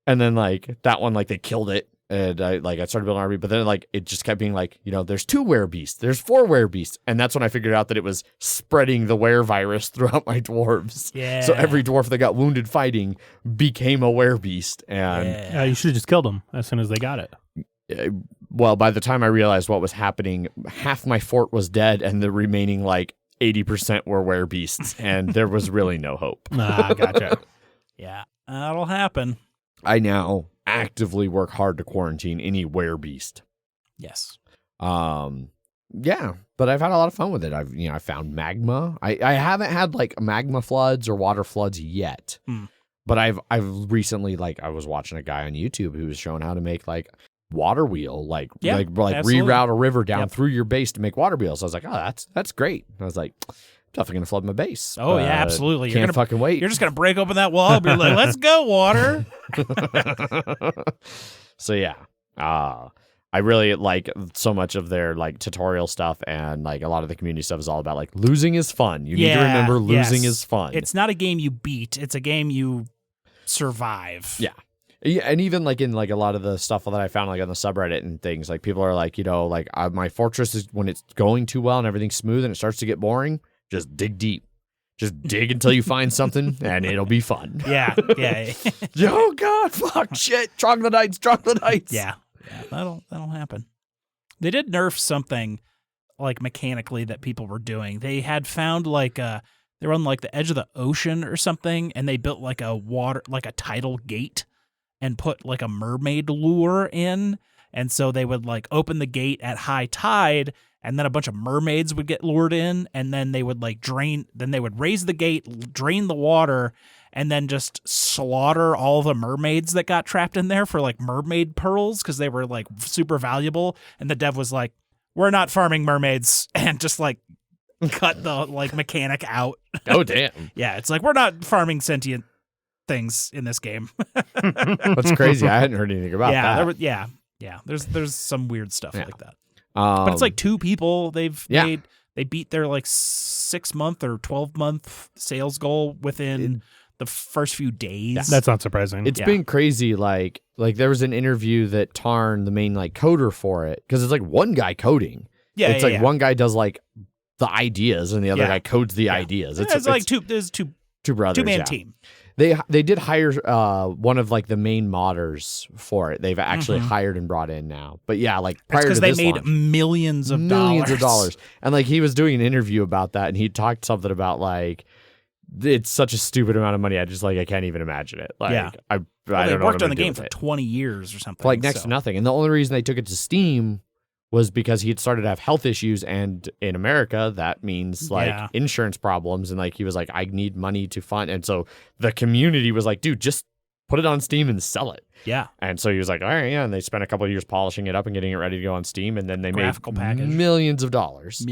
And then like that one, like they killed it. And I started building an army, but then like it just kept being like, you know, there's 2 werebeasts, there's 4 werebeasts, and that's when I figured out that it was spreading the were virus throughout my dwarves. Yeah. So every dwarf that got wounded fighting became a werebeast, and you should have just killed them as soon as they got it. Well, by the time I realized what was happening, half my fort was dead, and the remaining like 80% were werebeasts, and there was really no hope. Gotcha. Yeah, that'll happen. I now actively work hard to quarantine any werebeast. Yes. Yeah, but I've had a lot of fun with it. I found magma. I haven't had like magma floods or water floods yet. But I've recently like I was watching a guy on YouTube who was showing how to make like water wheel, like reroute a river down through your base to make water wheels. So I was like, oh, that's great. I was like, definitely gonna flood my base. Oh yeah, absolutely. Can't fucking wait. You're just gonna break open that wall. Be like, let's go, water. So yeah, I really like so much of their like tutorial stuff and like a lot of the community stuff is all about like losing is fun. You need to remember losing is fun. It's not a game you beat. It's a game you survive. Yeah. Yeah, and even like in like a lot of the stuff that I found like on the subreddit and things, like people are like, you know, like my fortress is when it's going too well and everything's smooth and it starts to get boring. Just dig deep. Just dig until you find something, and it'll be fun. Yeah. Oh God, fuck, shit, troglodytes. Yeah, that'll happen. They did nerf something like mechanically that people were doing. They had found like they were on like the edge of the ocean or something, and they built like a tidal gate and put like a mermaid lure in, and so they would like open the gate at high tide. And then a bunch of mermaids would get lured in, and then they would they would raise the gate, drain the water, and then just slaughter all the mermaids that got trapped in there for like mermaid pearls because they were like super valuable. And the dev was like, we're not farming mermaids, and just like cut the like mechanic out. Oh, damn. Yeah, it's like, we're not farming sentient things in this game. That's crazy. I hadn't heard anything about that. Yeah. There's some weird stuff like that. But it's like 2 people they beat their like 6-month or 12-month sales goal within the first few days. Yeah, that's not surprising. It's been crazy. Like there was an interview that Tarn, the main like coder for it, because it's like one guy coding. Yeah, it's like one guy does like the ideas and the other guy codes the ideas. It's like two brothers, 2-man team. They did hire one of like the main modders for it. They've actually hired and brought in now. But yeah, like prior to this because they made launch, millions of dollars. And like he was doing an interview about that, and he talked something about like it's such a stupid amount of money. I can't even imagine it. Like I don't know. They worked on the game for 20 years or something. Like next to nothing. And the only reason they took it to Steam was because he had started to have health issues, and in America that means like insurance problems, and like he was like, I need money to fund, and so the community was like, dude, just put it on Steam and sell it. Yeah. And so he was like, all right, yeah, and they spent a couple of years polishing it up and getting it ready to go on Steam, and then they Graphical made package. millions of dollars.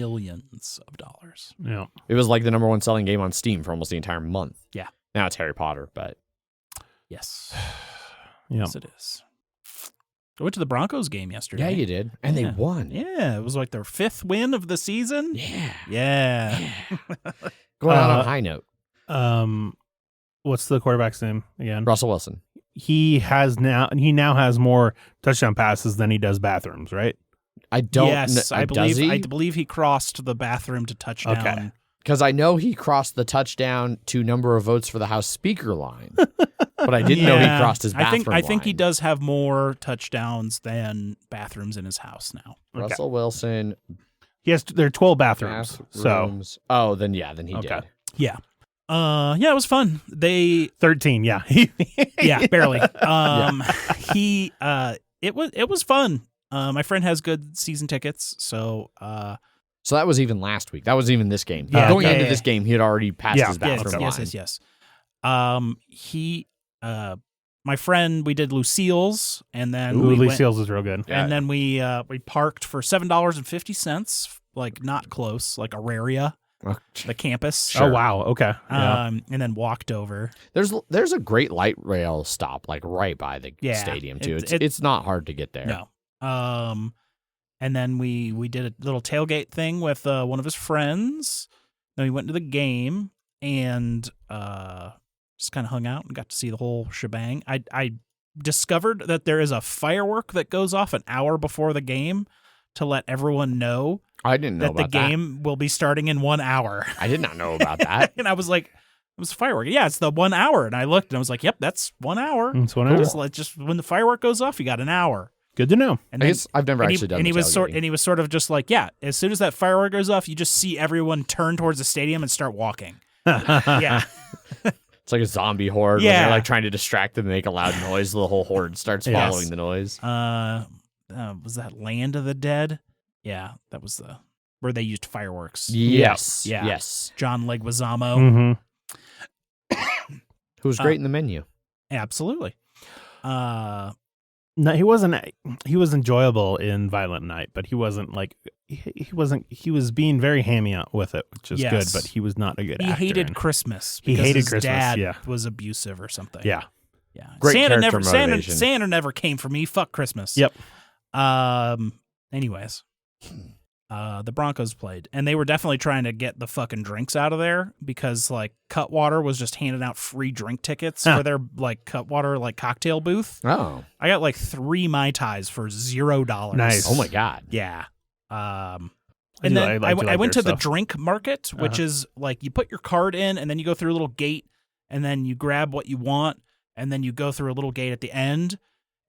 Yeah. It was like the #1 selling game on Steam for almost the entire month. Yeah. Now it's Harry Potter, but yes. Yeah. Yes, it is. I went to the Broncos game yesterday. Yeah, you did. And they won. Yeah, it was like their 5th win of the season. Yeah. Going out on a high note. What's the quarterback's name again? Russell Wilson. He now has more touchdown passes than he does bathrooms, right? I believe he crossed the bathroom to touchdown. Okay. Because I know he crossed the touchdown to number of votes for the House Speaker line, but I didn't know he crossed his bathroom line. I think he does have more touchdowns than bathrooms in his house now. Russell Wilson. There are 12 bathrooms. So, then he did. Yeah. It was fun. 13, yeah. Yeah, barely. It was fun. My friend has good season tickets, so that was even last week. That was even this game. Going into this game, he had already passed his bathroom line. Yes. My friend, we did Lucille's, and then Lucille's is real good. And then we parked for $7.50, like not close, like Auraria, the campus. Sure. Oh wow, okay. And then walked over. There's a great light rail stop like right by the stadium too. It's not hard to get there. No. And then we did a little tailgate thing with one of his friends. Then we went to the game and just kind of hung out and got to see the whole shebang. I discovered that there is a firework that goes off an hour before the game to let everyone know. I didn't know about that. The game will be starting in 1 hour. I did not know about that. And I was like, it was a firework. Yeah, it's the 1 hour. And I looked and I was like, yep, that's 1 hour. It's 1 hour. Just when the firework goes off, you got an hour. Good to know. And I guess I've never actually done. And he was sort of just like, yeah. As soon as that firework goes off, you just see everyone turn towards the stadium and start walking. Yeah, it's like a zombie horde. Yeah, when they're like trying to distract them, and make a loud noise. The whole horde starts following the noise. Was that Land of the Dead? Yeah, that was where they used fireworks. Yes, yeah. Yes. John Leguizamo, who was great in the menu. Absolutely. No, he wasn't. He was enjoyable in Violent Night, but he wasn't like he wasn't. He was being very hammy with it, which is good. But he was not a good actor. He hated Christmas. He hated his Christmas. Dad was abusive or something. Yeah. Great motivation. Santa never came for me. Fuck Christmas. Yep. Anyways, the Broncos played, and they were definitely trying to get the fucking drinks out of there because like Cutwater was just handing out free drink tickets for their like Cutwater like cocktail booth. Oh, I got like 3 Mai Tais for $0. Nice. Oh my god. Yeah. And then I went to the drink market, which is like you put your card in, and then you go through a little gate, and then you grab what you want, and then you go through a little gate at the end.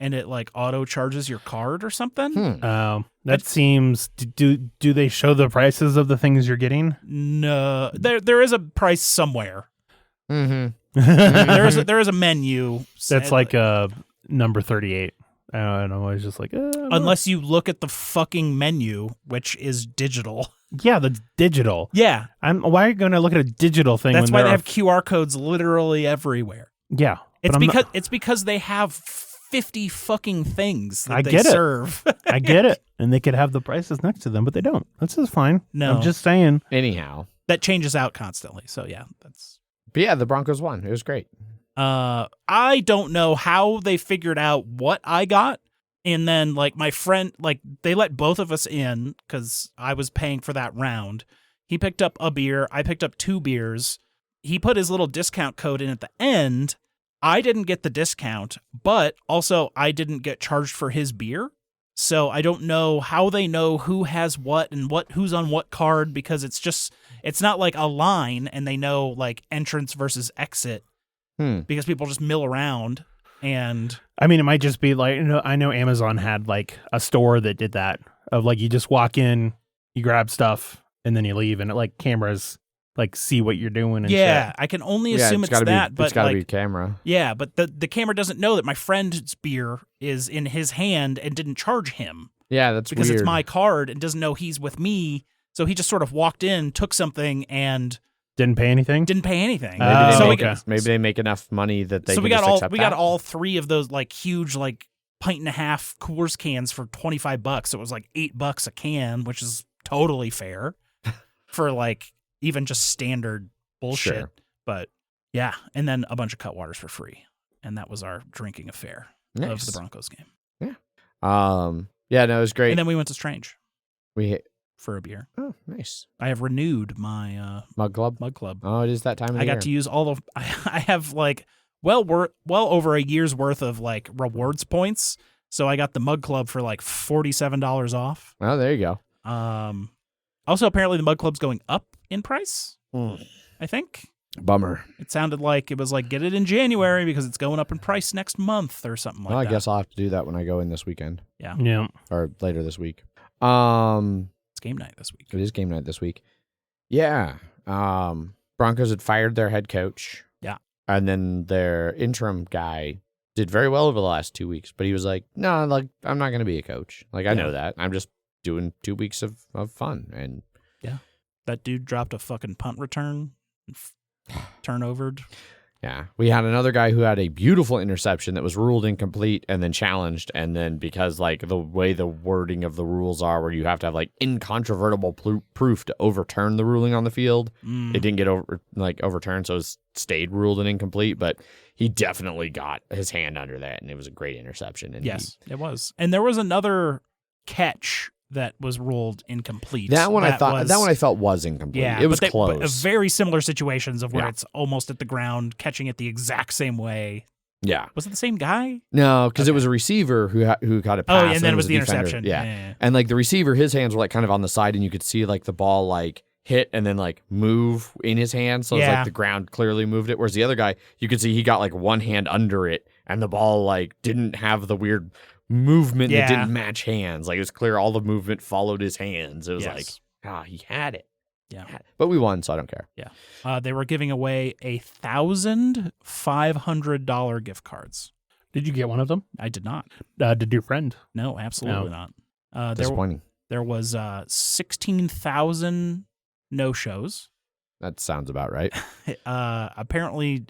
And it like auto charges your card or something. That seems. Do they show the prices of the things you're getting? No, there is a price somewhere. Mm-hmm. There is a menu. That's like number 38. I don't know. I was just like, unless you look at the fucking menu, which is digital. Yeah, the digital. Yeah. Why are you going to look at a digital thing? That's why they have QR codes literally everywhere. Yeah, it's because they have 50 fucking things that they serve. I get it. And they could have the prices next to them, but they don't. That's just fine. No. I'm just saying. Anyhow. That changes out constantly. So yeah, But yeah, the Broncos won. It was great. I don't know how they figured out what I got. And then like my friend, like they let both of us in because I was paying for that round. He picked up a beer. I picked up 2 beers. He put his little discount code in at the end. I didn't get the discount, but also I didn't get charged for his beer. So I don't know how they know who has what and who's on what card because it's not like a line and they know like entrance versus exit because people just mill around. And I mean, it might just be like, I know Amazon had like a store that did that of like, you just walk in, you grab stuff and then you leave and it like cameras like see what you're doing and shit. I can only assume it's that, but it's got to be a camera. Yeah, but the camera doesn't know that my friend's beer is in his hand and didn't charge him. Yeah, that's because weird. It's my card and doesn't know he's with me. So he just sort of walked in, took something, and didn't pay anything. Maybe they make enough money that they. So we got all 3 of those like huge like pint and a half Coors cans for $25. It was like $8 a can, which is totally fair for like. Even just standard bullshit. Sure. But yeah, and then a bunch of Cutwaters for free. And that was our drinking affair of the Broncos game. Yeah. Yeah, no, it was great. And then we went to Strange We for a beer. Oh, nice. I have renewed my Mug Club. Oh, it is that time of the year. I got to use all of. I have like well over a year's worth of like rewards points. So I got the Mug Club for like $47 off. Oh, there you go. Also, apparently the Mug Club's going up in price. I think. Bummer. It sounded like it was like get it in January because it's going up in price next month or something like that. I guess I'll have to do that when I go in this weekend. Yeah. Or later this week. It's game night this week. It is game night this week. Yeah. Broncos had fired their head coach. Yeah. And then their interim guy did very well over the last 2 weeks, but he was like, no, like I'm not going to be a coach. Like I know that. I'm just doing 2 weeks of fun. And yeah. That dude dropped a fucking punt return. Turnovered. Yeah. We had another guy who had a beautiful interception that was ruled incomplete and then challenged. And then because like the way the wording of the rules are where you have to have like incontrovertible proof to overturn the ruling on the field, it didn't get overturned. So it stayed ruled and incomplete, but he definitely got his hand under that. And it was a great interception. And yes, it was. And there was another catch that was ruled incomplete. That one I felt was incomplete. Yeah, it was close. But very similar situations of where it's almost at the ground, catching it the exact same way. Yeah. Was it the same guy? No, because it was a receiver who got a pass. Oh, and then it was the defender. interception. Yeah. And like the receiver, his hands were like kind of on the side, and you could see like the ball like hit and then like move in his hand. So it's like the ground clearly moved it. Whereas the other guy, you could see he got like one hand under it, and the ball like didn't have the weird movement that didn't match hands. Like it was clear all the movement followed his hands. It was like, he had it. Yeah. But we won, so I don't care. Yeah. They were giving away 1,500 gift cards. Did you get one of them? I did not. Did your friend? No, absolutely not. Disappointing. There was 16,000 no-shows. That sounds about right. Apparently,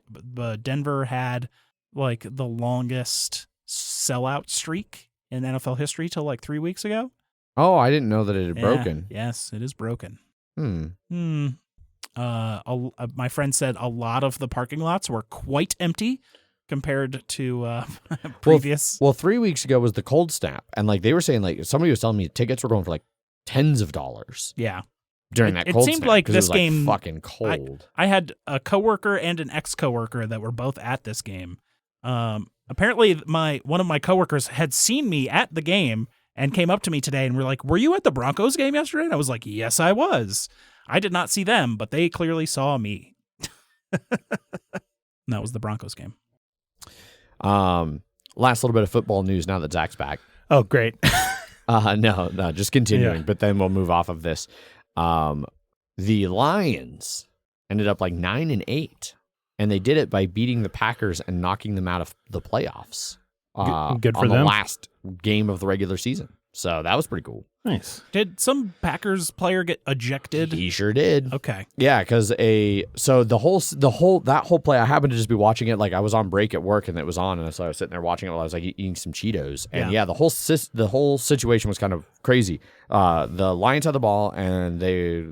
Denver had like the longest sellout streak in NFL history till like 3 weeks ago. Oh, I didn't know that it had broken. Yes, it is broken. My friend said a lot of the parking lots were quite empty compared to previous. Well, 3 weeks ago was the cold snap, and like they were saying, like somebody was telling me tickets were going for like tens of dollars. Yeah. During that cold snap. It seemed like this game fucking cold. I had a coworker and an ex-coworker that were both at this game. Apparently, one of my coworkers had seen me at the game and came up to me today and were like, "Were you at the Broncos game yesterday?" And I was like, "Yes, I was." I did not see them, but they clearly saw me. And that was the Broncos game. Last little bit of football news now that Zach's back. Oh, great. No, just continuing, but then we'll move off of this. The Lions ended up like 9-8. And they did it by beating the Packers and knocking them out of the playoffs. Good for on them. The last game of the regular season. So that was pretty cool. Nice. Did some Packers player get ejected? He sure did. Okay. Yeah, because that whole play, I happened to just be watching it. Like I was on break at work and it was on, and so I was sitting there watching it while I was like eating some Cheetos. And the whole situation was kind of crazy. The Lions had the ball and they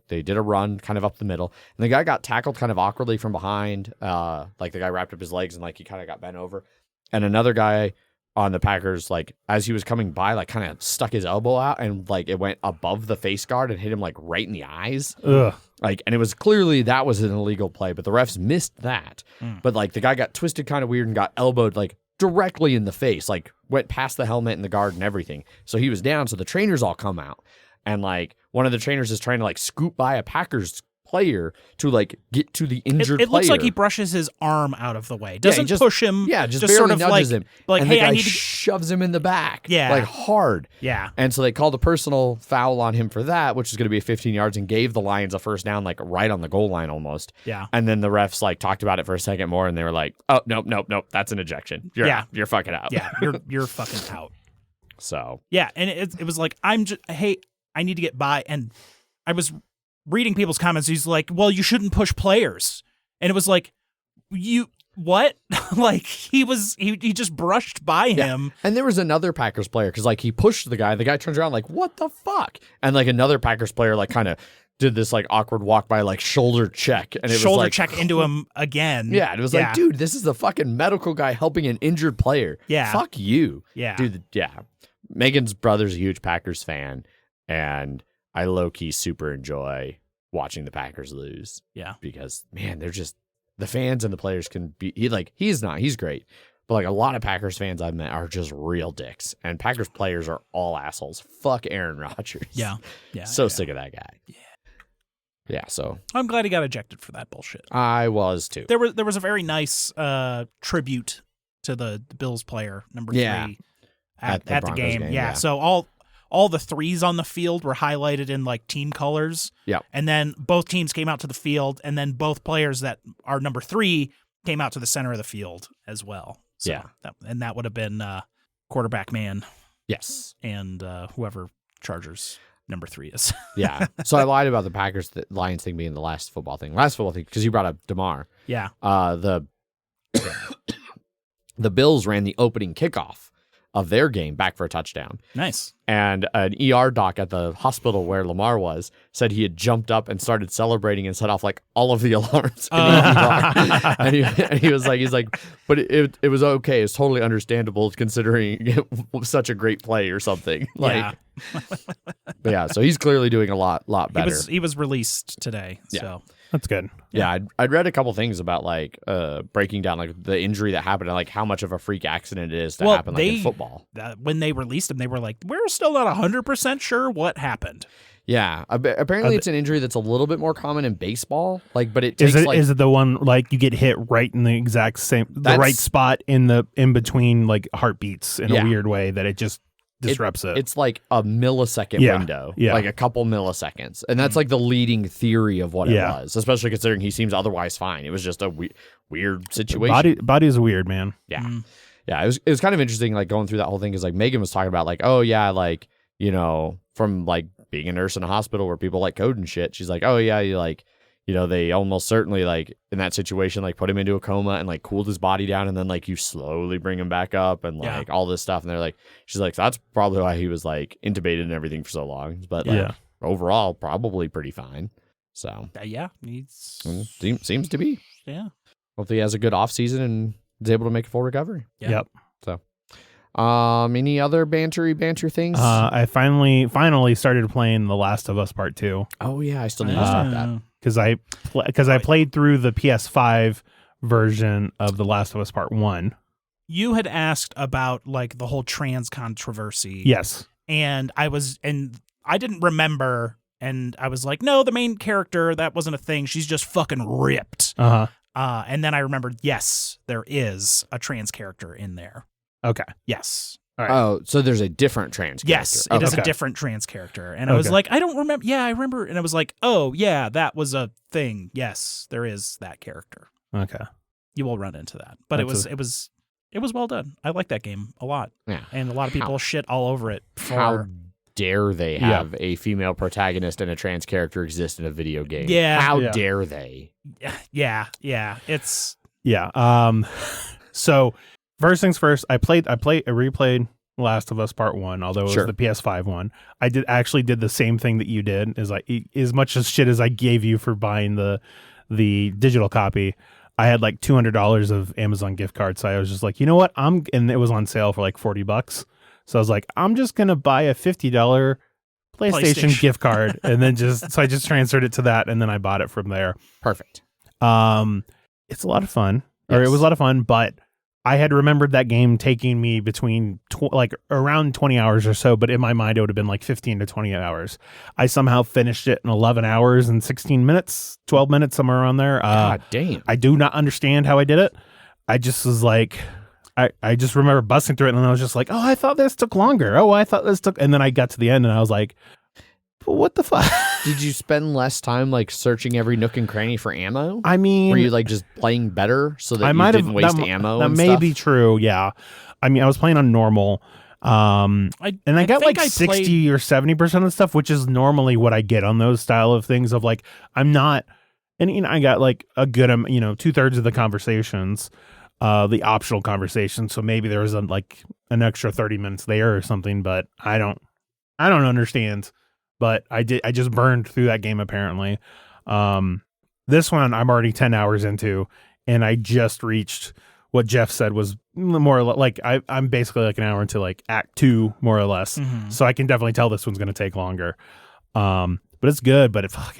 did a run kind of up the middle, and the guy got tackled kind of awkwardly from behind. Like the guy wrapped up his legs and like he kind of got bent over, and another guy on the Packers, like as he was coming by, like kind of stuck his elbow out and like it went above the face guard and hit him like right in the eyes. Ugh. Like, and it was clearly that was an illegal play, but the refs missed that. But like the guy got twisted kind of weird and got elbowed like directly in the face, like went past the helmet and the guard and everything. So he was down. So the trainers all come out, and like one of the trainers is trying to like scoop by a Packers player to like get to the injured player. It looks like he brushes his arm out of the way. Doesn't push him. Yeah, just barely sort of like, nudges him. Like, and hey, the guy I need to shoves him in the back. Yeah. Like hard. Yeah. And so they called a personal foul on him for that, which is going to be 15 yards, and gave the Lions a first down, like right on the goal line almost. Yeah. And then the refs like talked about it for a second more, and they were like, "Oh, nope, that's an ejection. You're out. You're fucking out. Yeah, you're fucking out." So yeah, and it was like, I need to get by, and I was reading people's comments. He's like, "Well, you shouldn't push players," and it was like, you what? Like he just brushed by him. And there was another Packers player because like he pushed the guy. The guy turns around like, "What the fuck?" And like another Packers player like kind of did this like awkward walk by, like shoulder check, and it shoulder was like, check into him again. Yeah, it was like, dude, this is the fucking medical guy helping an injured player. Yeah, fuck you. Yeah, dude. Yeah, Megan's brother's a huge Packers fan, and I low key super enjoy watching the Packers lose. Yeah, because man, they're just the fans and the players can be. He's great. But like a lot of Packers fans I've met are just real dicks, and Packers players are all assholes. Fuck Aaron Rodgers. Yeah. Sick of that guy. Yeah. So I'm glad he got ejected for that bullshit. I was too. There was a very nice tribute to the Bills player number 3 at the game. Yeah. So all the threes on the field were highlighted in like team colors. Yeah. And then both teams came out to the field, and then both players that are number 3 came out to the center of the field as well. So that would have been quarterback man. Yes. And whoever Chargers number 3 is. Yeah. So I lied about the Packers Lions thing being the last football thing because you brought up DeMar. Yeah. The Bills ran the opening kickoff of their game back for a touchdown. Nice. And an ER doc at the hospital where Lamar was said he had jumped up and started celebrating and set off like all of the alarms in the ER. and he was like, but it was okay. It's totally understandable considering it was such a great play or something. But yeah, so he's clearly doing a lot better. He was released today. Yeah. So that's good. Yeah, I'd read a couple things about like breaking down like the injury that happened and like how much of a freak accident it is to happen like in football. When they released him, they were like, we're still not 100% sure what happened. Yeah, apparently it's an injury that's a little bit more common in baseball. Like, but it takes is it the one like you get hit right in the exact same the right spot in between like heartbeats in a weird way that it just disrupts it. It's like a millisecond window, like a couple milliseconds, and that's like the leading theory of what it was. Especially considering he seems otherwise fine. It was just a weird situation. Body is weird, man. Yeah. Yeah, it was kind of interesting, like going through that whole thing, because like Megan was talking about, like, oh yeah, like, you know, from like being a nurse in a hospital where people like code and shit. She's like, oh yeah, you like, you know, they almost certainly like in that situation like put him into a coma and like cooled his body down, and then like you slowly bring him back up and like all this stuff. And they're like, she's like, so that's probably why he was like intubated and everything for so long. But like, overall, probably pretty fine. So seems to be. Yeah. Hopefully he has a good off season and is able to make a full recovery. Yep. So, any other banter things? I finally started playing The Last of Us Part 2. Oh yeah, I still need to start that because I played through the PS5 version of The Last of Us Part 1. You had asked about like the whole trans controversy. Yes. And I didn't remember, and I was like, no, the main character, that wasn't a thing. She's just fucking ripped. And then I remembered, yes, there is a trans character in there. Okay. Yes. All right. Oh, so there's a different trans character. Yes, it is a different trans character. And I was like, I don't remember. Yeah, I remember. And I was like, oh, yeah, that was a thing. Yes, there is that character. Okay. You will run into that. But it was well done. I like that game a lot. Yeah. And a lot of people shit all over it. How dare they have a female protagonist and a trans character exist in a video game? Yeah. How dare they? Yeah. It's So first things first, I replayed Last of Us Part 1, although it was the PS5 one. I did the same thing that you did, is like as much as shit as I gave you for buying the digital copy. I had like $200 of Amazon gift cards, so I was just like, you know what? And it was on sale for like $40. So I was like, I'm just going to buy a $50 PlayStation gift card. And then so I just transferred it to that. And then I bought it from there. Perfect. It's a lot of fun. Yes. Or it was a lot of fun, but I had remembered that game taking me between around 20 hours or so. But in my mind, it would have been like 15 to 20 hours. I somehow finished it in 11 hours and 16 minutes, 12 minutes, somewhere around there. God damn. I do not understand how I did it. I just was like... I just remember busting through it, and I was just like, oh, I thought this took longer. Oh, I thought this took... And then I got to the end, and I was like, what the fuck? Did you spend less time, like, searching every nook and cranny for ammo? I mean... Were you, like, just playing better so that you didn't waste ammo That may be true, yeah. I mean, I was playing on normal, I got like 60 or 70% of stuff, which is normally what I get on those style of things of, like, I'm not... And, you know, I got, like, a good, 2/3 of the conversations... the optional conversation, so maybe there was an extra 30 minutes there or something, but I don't understand but I just burned through that game apparently. This one I'm already 10 hours into, and I just reached what Jeff said was more like I'm basically like an hour into like Act 2 more or less. Mm-hmm. So I can definitely tell this one's going to take longer. But it's good, but I forgot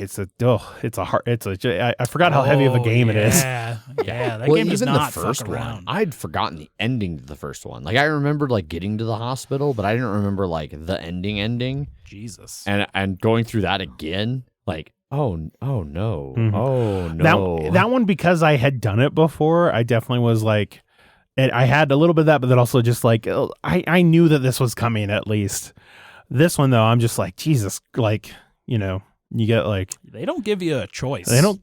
how heavy of a game it is. Yeah, that game does not the first fuck around. one. I'd forgotten the ending to the first one. Like I remembered like getting to the hospital, but I didn't remember like the ending. Jesus. And going through that again, like oh no, Mm-hmm. oh no. That one, because I had done it before, I definitely was like, I had a little bit of that, but then also just like I knew that this was coming at least. This one though, I'm just like Jesus, like. You know, you get like they don't give you a choice. They don't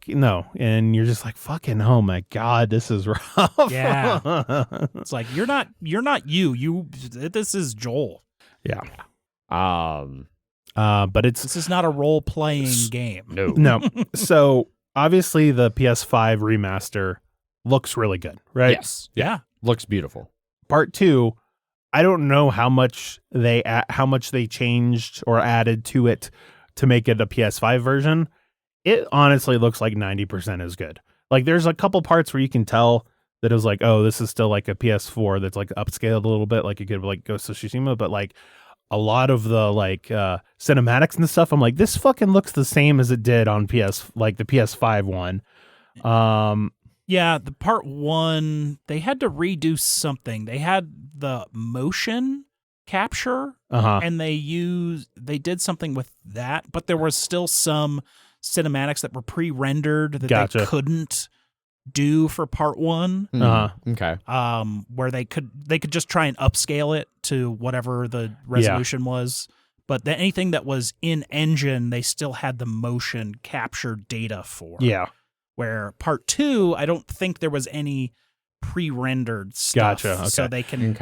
and you're just like fucking. Oh my god, this is rough. Yeah, it's like you're not you. This is Joel. Yeah. But this is not a role playing game. No. So obviously the PS5 remaster looks really good, right? Yes. Yeah. Looks beautiful. Part 2, I don't know how much they changed or added to it to make it a PS5 version. It honestly looks like 90% is good. Like there's a couple parts where you can tell that it was like, oh, this is still like a PS4 that's like upscaled a little bit, like you could like Ghost of Tsushima, but like a lot of the like cinematics and stuff, I'm like, this fucking looks the same as it did on the PS5 one. Yeah, the part 1, they had to redo something. They had the motion capture and they did something with that, but there was still some cinematics that were pre-rendered that they couldn't do for part 1. Okay. Where they could just try and upscale it to whatever the resolution was, but anything that was in engine they still had the motion capture data for. Yeah. Where part 2, I don't think there was any pre-rendered stuff. Gotcha. Okay. So they can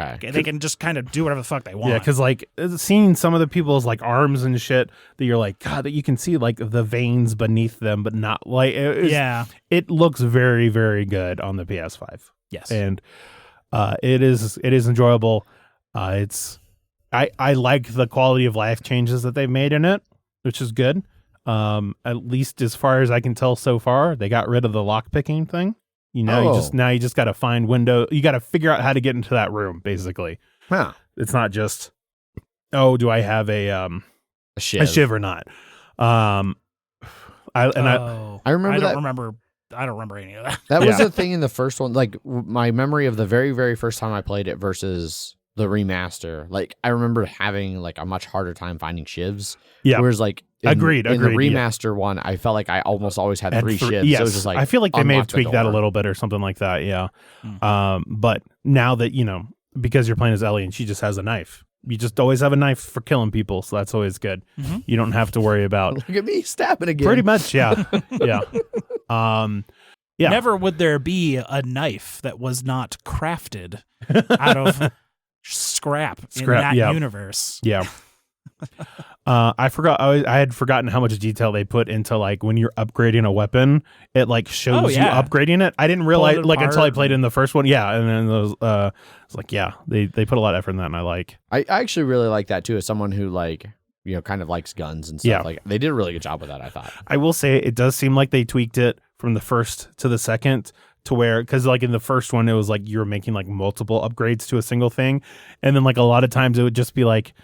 just kind of do whatever the fuck they want. Yeah, because like seeing some of the people's like arms and shit that you're like, God, that you can see like the veins beneath them, but not like it looks very, very good on the PS5. Yes. And it is enjoyable. I like the quality of life changes that they've made in it, which is good. At least as far as I can tell so far, they got rid of the lock picking thing. You know, you just got to find window. You got to figure out how to get into that room. Basically, It's not just, oh, do I have a shiv or not? I don't remember any of that. That was the thing in the first one. Like my memory of the very, very first time I played it versus the remaster. Like I remember having like a much harder time finding shivs. Yeah. Whereas like agreed. In the remaster one, I felt like I almost always had 3 shivs. Yes. So it was just like I feel like they may have tweaked that a little bit or something like that. Yeah. But now that, you know, because you're playing as Ellie and she just has a knife, you just always have a knife for killing people. So that's always good. Mm-hmm. You don't have to worry about. Look at me stabbing again. Pretty much. Yeah. Yeah. Yeah. Never would there be a knife that was not crafted out of scrap in that universe. Yeah. I forgot. I had forgotten how much detail they put into like when you're upgrading a weapon, it like shows you upgrading it. I didn't realize like until I played in the first one. Yeah, and then those it's like they put a lot of effort in that, and I like. I actually really like that too. As someone who like kind of likes guns and stuff. Yeah. Like they did a really good job with that. I thought. I will say it does seem like they tweaked it from the first to the second. To where, because like in the first one, it was like you were making like multiple upgrades to a single thing, and then like a lot of times it would just be like,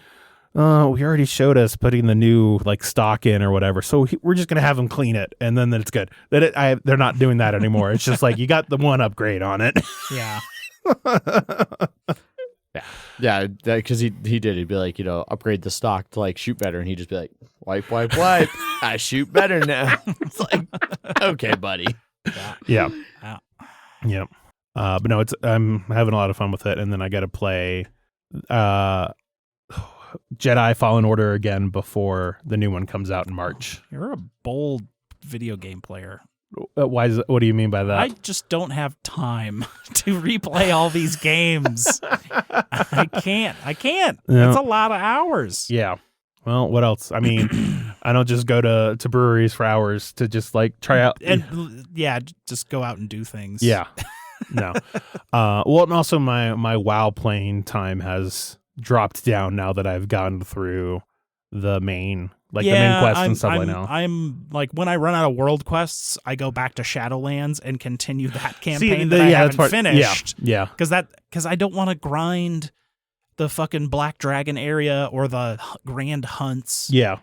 oh, we already showed us putting the new like stock in or whatever, so we're just gonna have them clean it, and then it's good. They're not doing that anymore. It's just like you got the one upgrade on it. Yeah. Yeah, because he did. He'd be like, upgrade the stock to like shoot better, and he'd just be like, wipe. I shoot better now. It's like, okay, buddy. Yeah. Yep. But no, I'm having a lot of fun with it, and then I got to play Jedi Fallen Order again before the new one comes out in March. You're a bold video game player. Why is it, what do you mean by that? I just don't have time to replay all these games. I can't. It's a lot of hours. Yeah. Well, what else? I mean, I don't just go to breweries for hours to just like try out and just go out and do things. Yeah. No. Well, and also my WoW playing time has dropped down now that I've gone through the main like the main quests and stuff I'm, like that. I'm like, when I run out of world quests, I go back to Shadowlands and continue that campaign that I haven't finished. Yeah. Because I don't want to grind the fucking Black Dragon area or the Grand Hunts. Yeah.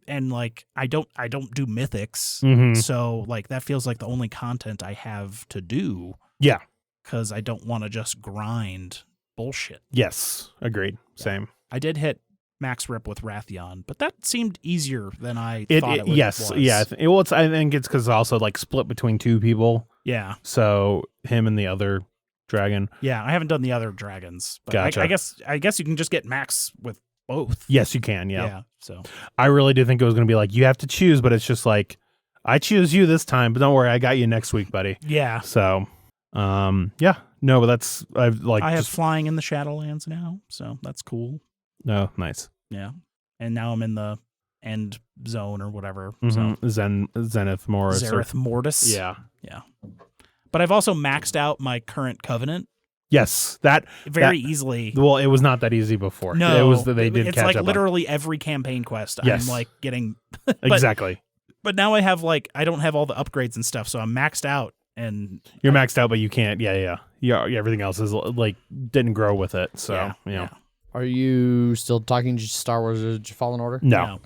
And like I don't do mythics. Mm-hmm. So like that feels like the only content I have to do. Yeah. Because I don't want to just grind bullshit. Yes. Agreed. Same. I did hit max rip with Wrathion, but that seemed easier than I thought it was. Yes. Yeah. I think it's because also like split between two people. Yeah. So him and the other dragon. Yeah, I haven't done the other dragons. But Gotcha. I guess you can just get max with both. Yes, you can. Yeah. So I really did think it was going to be like you have to choose, but it's just like I choose you this time, but don't worry, I got you next week, buddy. Yeah. So, yeah. No, but that's I have flying in the Shadowlands now, so that's cool. No, nice. Yeah, and now I'm in the end zone or whatever. Mm-hmm. So Zenith Mortis. Zareth Mortis. Yeah. But I've also maxed out my current covenant. Yes, that easily. Well, it was not that easy before. No, it was that they did. It's catch like up literally every campaign quest. Yes. I'm like getting exactly. But now I have I don't have all the upgrades and stuff, so I'm maxed out. And you're maxed out, but you can't. Yeah. Everything else is like didn't grow with it. So yeah. Are you still talking Star Wars Fallen Order? No.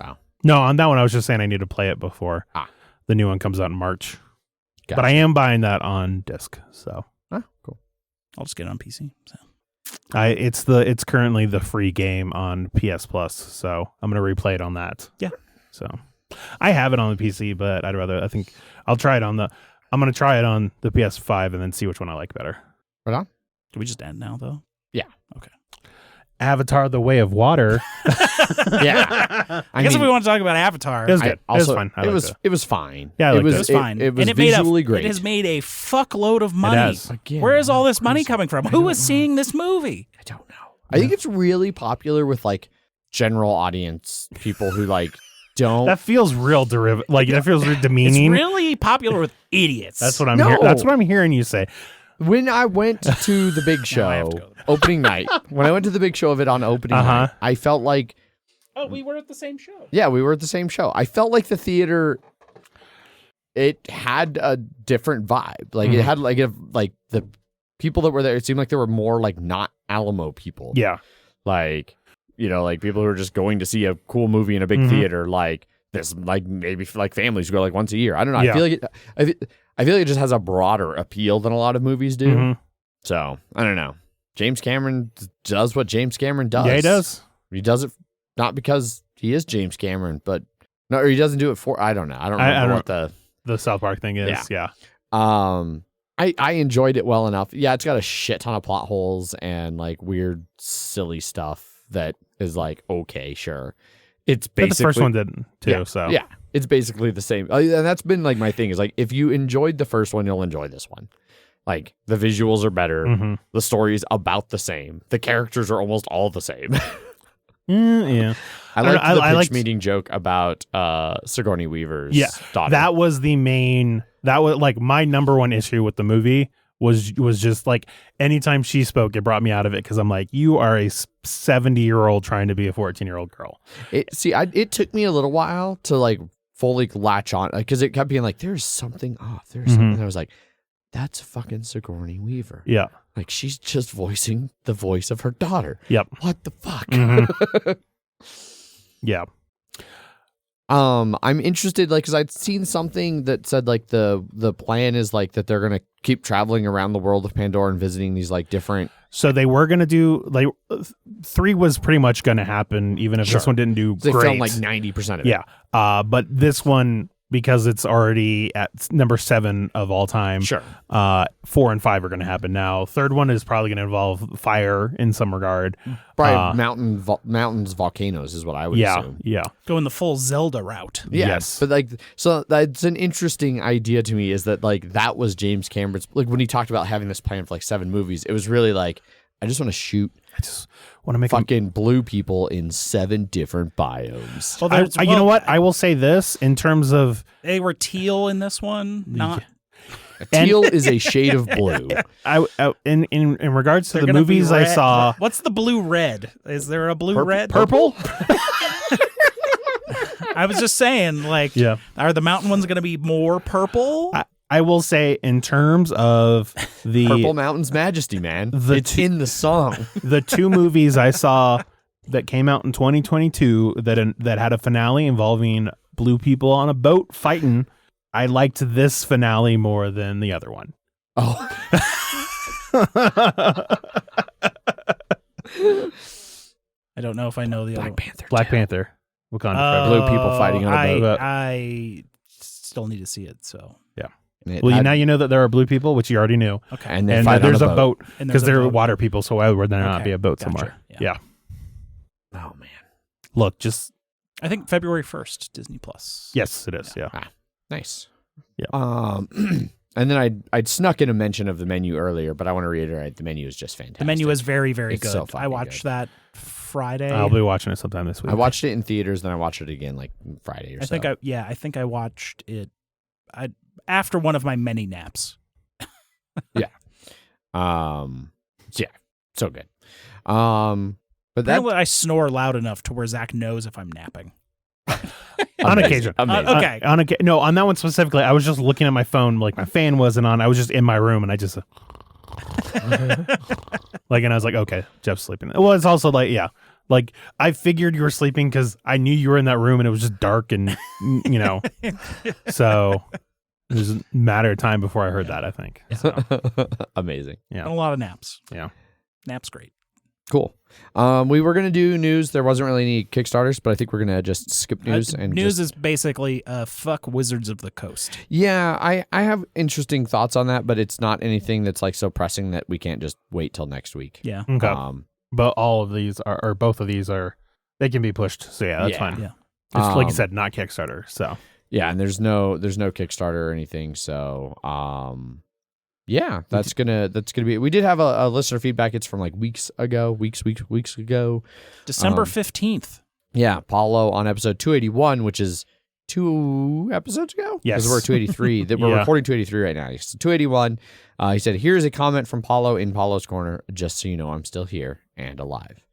No, on that one I was just saying I need to play it before the new one comes out in March. Gotcha. But I am buying that on disc. So cool. I'll just get it on PC. So. It's currently the free game on PS Plus, so I'm gonna replay it on that. Yeah. So I have it on the PC, but I think I'll try it on I'm gonna try it on the PS5 and then see which one I like better. Right on. Do we just end now though? Yeah. Okay. Avatar: The Way of Water. Yeah. I guess if we want to talk about Avatar, it was good. It was fun. It was fine. Yeah, it was fine. It was visually great. It has made a fuckload of money. Again, where is all this money coming from? Who is seeing this movie? I don't know. I think it's really popular with like general audience people who like don't. That feels real derivative. Like that feels demeaning. It's really popular with idiots. That's what I'm hearing. That's what I'm hearing you say. When I went to the big show opening night, when I went to the big show of it on opening night, I felt like. Oh, we were at the same show. Yeah, we were at the same show. I felt like the theater. It had a different vibe. Like it had like the people that were there. It seemed like there were more like not Alamo people. Yeah, like like people who are just going to see a cool movie in a big theater. Like there's like maybe like families who go like once a year. I don't know. Yeah. I feel like it just has a broader appeal than a lot of movies do. Mm-hmm. So I don't know. James Cameron does what James Cameron does. Yeah, he does. He does it not because he is James Cameron, but no, or he doesn't do it for. I don't know. I don't remember what the South Park thing is. Yeah. I enjoyed it well enough. Yeah, it's got a shit ton of plot holes and like weird, silly stuff that is like okay, sure. It's basically but the first one didn't too. Yeah, so yeah, it's basically the same. And that's been like my thing is like if you enjoyed the first one, you'll enjoy this one. Like the visuals are better, the story is about the same, the characters are almost all the same. Yeah, I liked the pitch meeting joke about Sigourney Weaver's daughter. That was like my number one issue with the movie was just like anytime she spoke, it brought me out of it because I'm like, you are a 70-year-old trying to be a 14-year-old girl. It took me a little while to like fully latch on because it kept being like, there's something off. There's something. And I was like, that's fucking Sigourney Weaver. Yeah. Like she's just voicing the voice of her daughter. Yep. What the fuck? Yeah. I'm interested, like, because I'd seen something that said like the plan is like that they're gonna keep traveling around the world of Pandora and visiting these like different. So they were gonna do like 3 was pretty much gonna happen, even if this one didn't do they great. filmed like 90% of it. Yeah. But this one, because it's already at number 7 of all time. Sure. 4 and 5 are going to happen now. Third one is probably going to involve fire in some regard. Probably mountains, volcanoes is what I would assume. Yeah. Going the full Zelda route. Yeah, yes. But like, so that's an interesting idea to me is that like that was James Cameron's, like when he talked about having this plan for like 7 movies, it was really like, I just want to shoot. I just want to make fucking blue people in 7 different biomes. Well, you know what? I will say this in terms of they were teal in this one. Not teal is a shade of blue. In regards to the movies I saw, what's the blue red? Is there a blue red? Purple? I was just saying, like, are the mountain ones going to be more purple? I will say, in terms of the Purple Mountain's Majesty, man, it's in the song. The two movies I saw that came out in 2022 that had a finale involving blue people on a boat fighting, I liked this finale more than the other one. Oh. I don't know if I know the other Panther. Black Panther. Wakanda. Blue people fighting on a boat. I still need to see it, so. Yeah. Well, now you know that there are blue people, which you already knew. Okay. And there's a boat because they're water people, so why would there not be a boat somewhere? Yeah. Oh, man. Look, just... I think February 1st, Disney Plus. Yes, it is, yeah. Nice. Yeah. And then I'd snuck in a mention of the menu earlier, but I want to reiterate, the menu is just fantastic. The menu is very, very good. So I watched that Friday. I'll be watching it sometime this week. I watched it in theaters, then I watched it again like Friday or so. I think I watched it after one of my many naps. Yeah. Yeah. So good. But apparently I snore loud enough to where Zach knows if I'm napping. On occasion. Okay. No, on that one specifically, I was just looking at my phone, like my fan wasn't on. I was just in my room and I just and I was like, okay, Jeff's sleeping. Well, it's also like, like I figured you were sleeping because I knew you were in that room and it was just dark and so it was a matter of time before I heard that, I think. So. Amazing. Yeah. And a lot of naps. Yeah. Naps great. Cool. We were going to do news. There wasn't really any Kickstarters, but I think we're going to just skip news. News is basically fuck Wizards of the Coast. Yeah, I have interesting thoughts on that, but it's not anything that's like so pressing that we can't just wait till next week. Yeah. Okay. But all of these or both of these they can be pushed. So yeah, that's fine. Yeah. It's like you said, not Kickstarter. So yeah, and there's no Kickstarter or anything. So yeah, that's gonna be. We did have a listener feedback. It's from like weeks ago. December 15th. Yeah, Paulo on episode 281, which is 2 episodes ago. Yes, because we're 283. We're recording 283 right now. So 281. He said, "Here's a comment from Paulo in Paulo's corner. Just so you know, I'm still here and alive."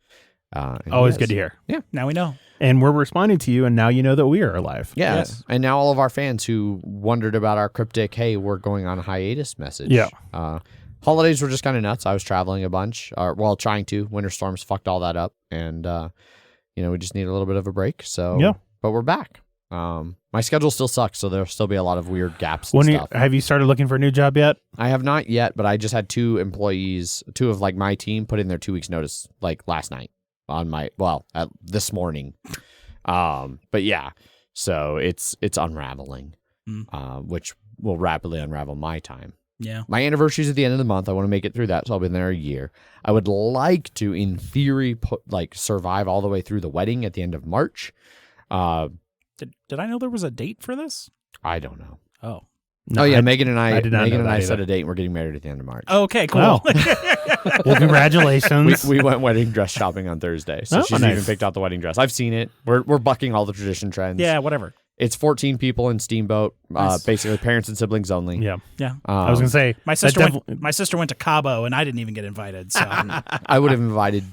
Always good to hear. Yeah, now we know. And we're responding to you, and now you know that we are alive. Yeah. Yes. And now all of our fans who wondered about our cryptic, hey, we're going on a hiatus message. Yeah. Holidays were just kind of nuts. I was traveling a bunch, trying to. Winter storms fucked all that up. And, we just need a little bit of a break. So, yeah. But we're back. My schedule still sucks, so there'll still be a lot of weird gaps and stuff. Have you started looking for a new job yet? I have not yet, but I just had 2 employees, 2 of like my team put in their 2 weeks notice like last night. This morning. But yeah, so it's unraveling, which will rapidly unravel my time. Yeah. My anniversary is at the end of the month. I want to make it through that, so I'll be there a year. I would like to, in theory, survive all the way through the wedding at the end of March. Did I know there was a date for this? I don't know. Oh. No, yeah, Megan and I set a date, and we're getting married at the end of March. Okay, cool. Wow. Well, congratulations. We went wedding dress shopping on Thursday, so she's even picked out the wedding dress. I've seen it. We're bucking all the tradition trends. Yeah, whatever. It's 14 people in Steamboat, basically parents and siblings only. Yeah. I was gonna say my sister went to Cabo, and I didn't even get invited. So I would have invited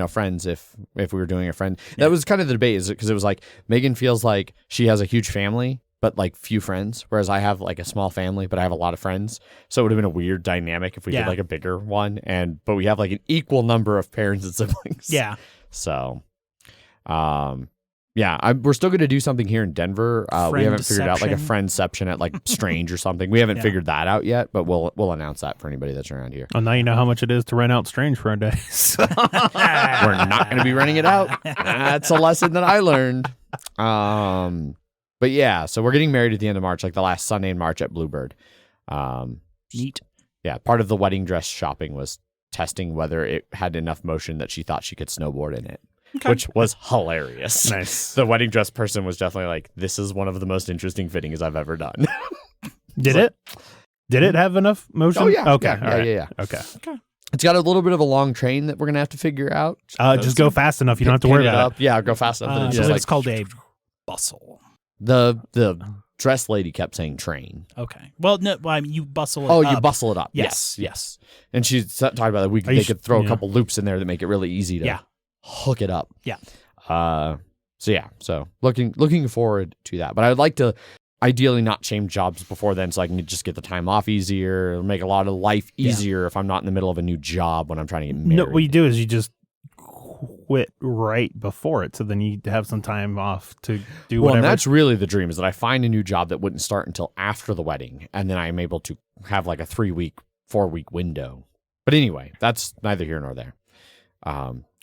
friends if we were doing a friend. Yeah. That was kind of the debate, is it because it was like Megan feels like she has a huge family, but like few friends, whereas I have like a small family, but I have a lot of friends. So it would have been a weird dynamic if we did like a bigger one, but we have like an equal number of parents and siblings. Yeah. So, we're still going to do something here in Denver. We haven't figured out like a friendception at like Strange or something. We haven't figured that out yet, but we'll announce that for anybody that's around here. Well, now you know how much it is to rent out Strange for a day. So. We're not going to be renting it out. That's a lesson that I learned. But yeah, so we're getting married at the end of March, like the last Sunday in March at Bluebird. Neat. Yeah, part of the wedding dress shopping was testing whether it had enough motion that she thought she could snowboard in it, which was hilarious. Nice. The wedding dress person was definitely like, this is one of the most interesting fittings I've ever done. Did it have enough motion? Oh, yeah. Okay. Yeah. Okay. It's got a little bit of a long train that we're going to have to figure out. Just go fast enough. You don't have to worry about it. Yeah, go fast enough. It's called a bustle. The dress lady kept saying train. Okay. Well, no, you bustle it up. Oh, you bustle it up. Yes. And she's talking about that they could throw a couple loops in there that make it really easy to hook it up. Yeah. So looking forward to that. But I'd like to ideally not change jobs before then, so I can just get the time off easier, make a lot of life easier if I'm not in the middle of a new job when I'm trying to get married. No, what you do is you just quit right before it, so then you have some time off to do whatever. And that's really the dream, is that I find a new job that wouldn't start until after the wedding, and then I'm able to have like a 4-week window. But anyway, that's neither here nor there.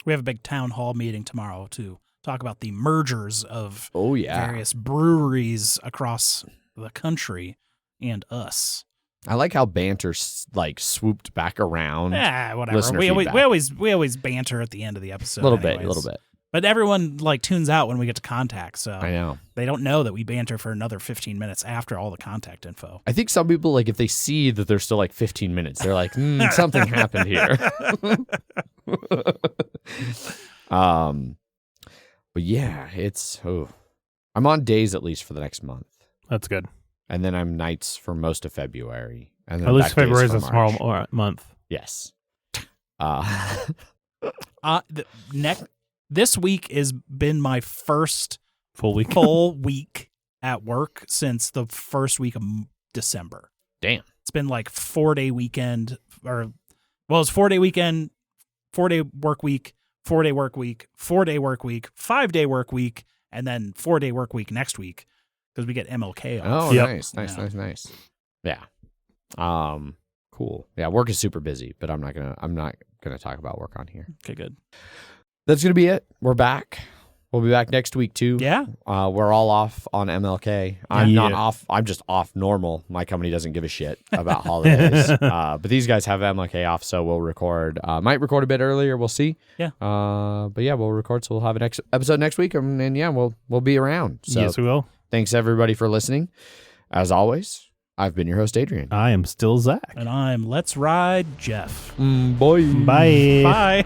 We have a big town hall meeting tomorrow to talk about the mergers of various breweries across the country and us. I like how Banter like swooped back around. Whatever. We always banter at the end of the episode. A little bit. But everyone like tunes out when we get to contact, so I know they don't know that we banter for another 15 minutes after all the contact info. I think some people, like, if they see that there's still like 15 minutes, they're like, something happened here. But yeah, I'm on days at least for the next month. That's good. And then I'm nights for most of February. And then at least February is a small month. Yes. This week has been my first full week at work since the first week of December. Damn. It's been like 4-day weekend, it's 4-day weekend, 4-day work week, 4-day work week, 4-day work week, 5-day work week, and then 4-day work week next week because we get MLK off. Oh, yep. Nice. Yeah. Cool. Yeah, work is super busy, but I'm not gonna talk about work on here. Okay, good. That's going to be it. We're back. We'll be back next week, too. Yeah. We're all off on MLK. I'm not off. I'm just off normal. My company doesn't give a shit about holidays. But these guys have MLK off, so we'll record. Might record a bit earlier. We'll see. Yeah. But yeah, we'll record, so we'll have an episode next week. And yeah, we'll be around. So yes, we will. Thanks, everybody, for listening. As always, I've been your host, Adrian. I am still Zach. And I'm Let's Ride Jeff. Bye. Bye. Bye.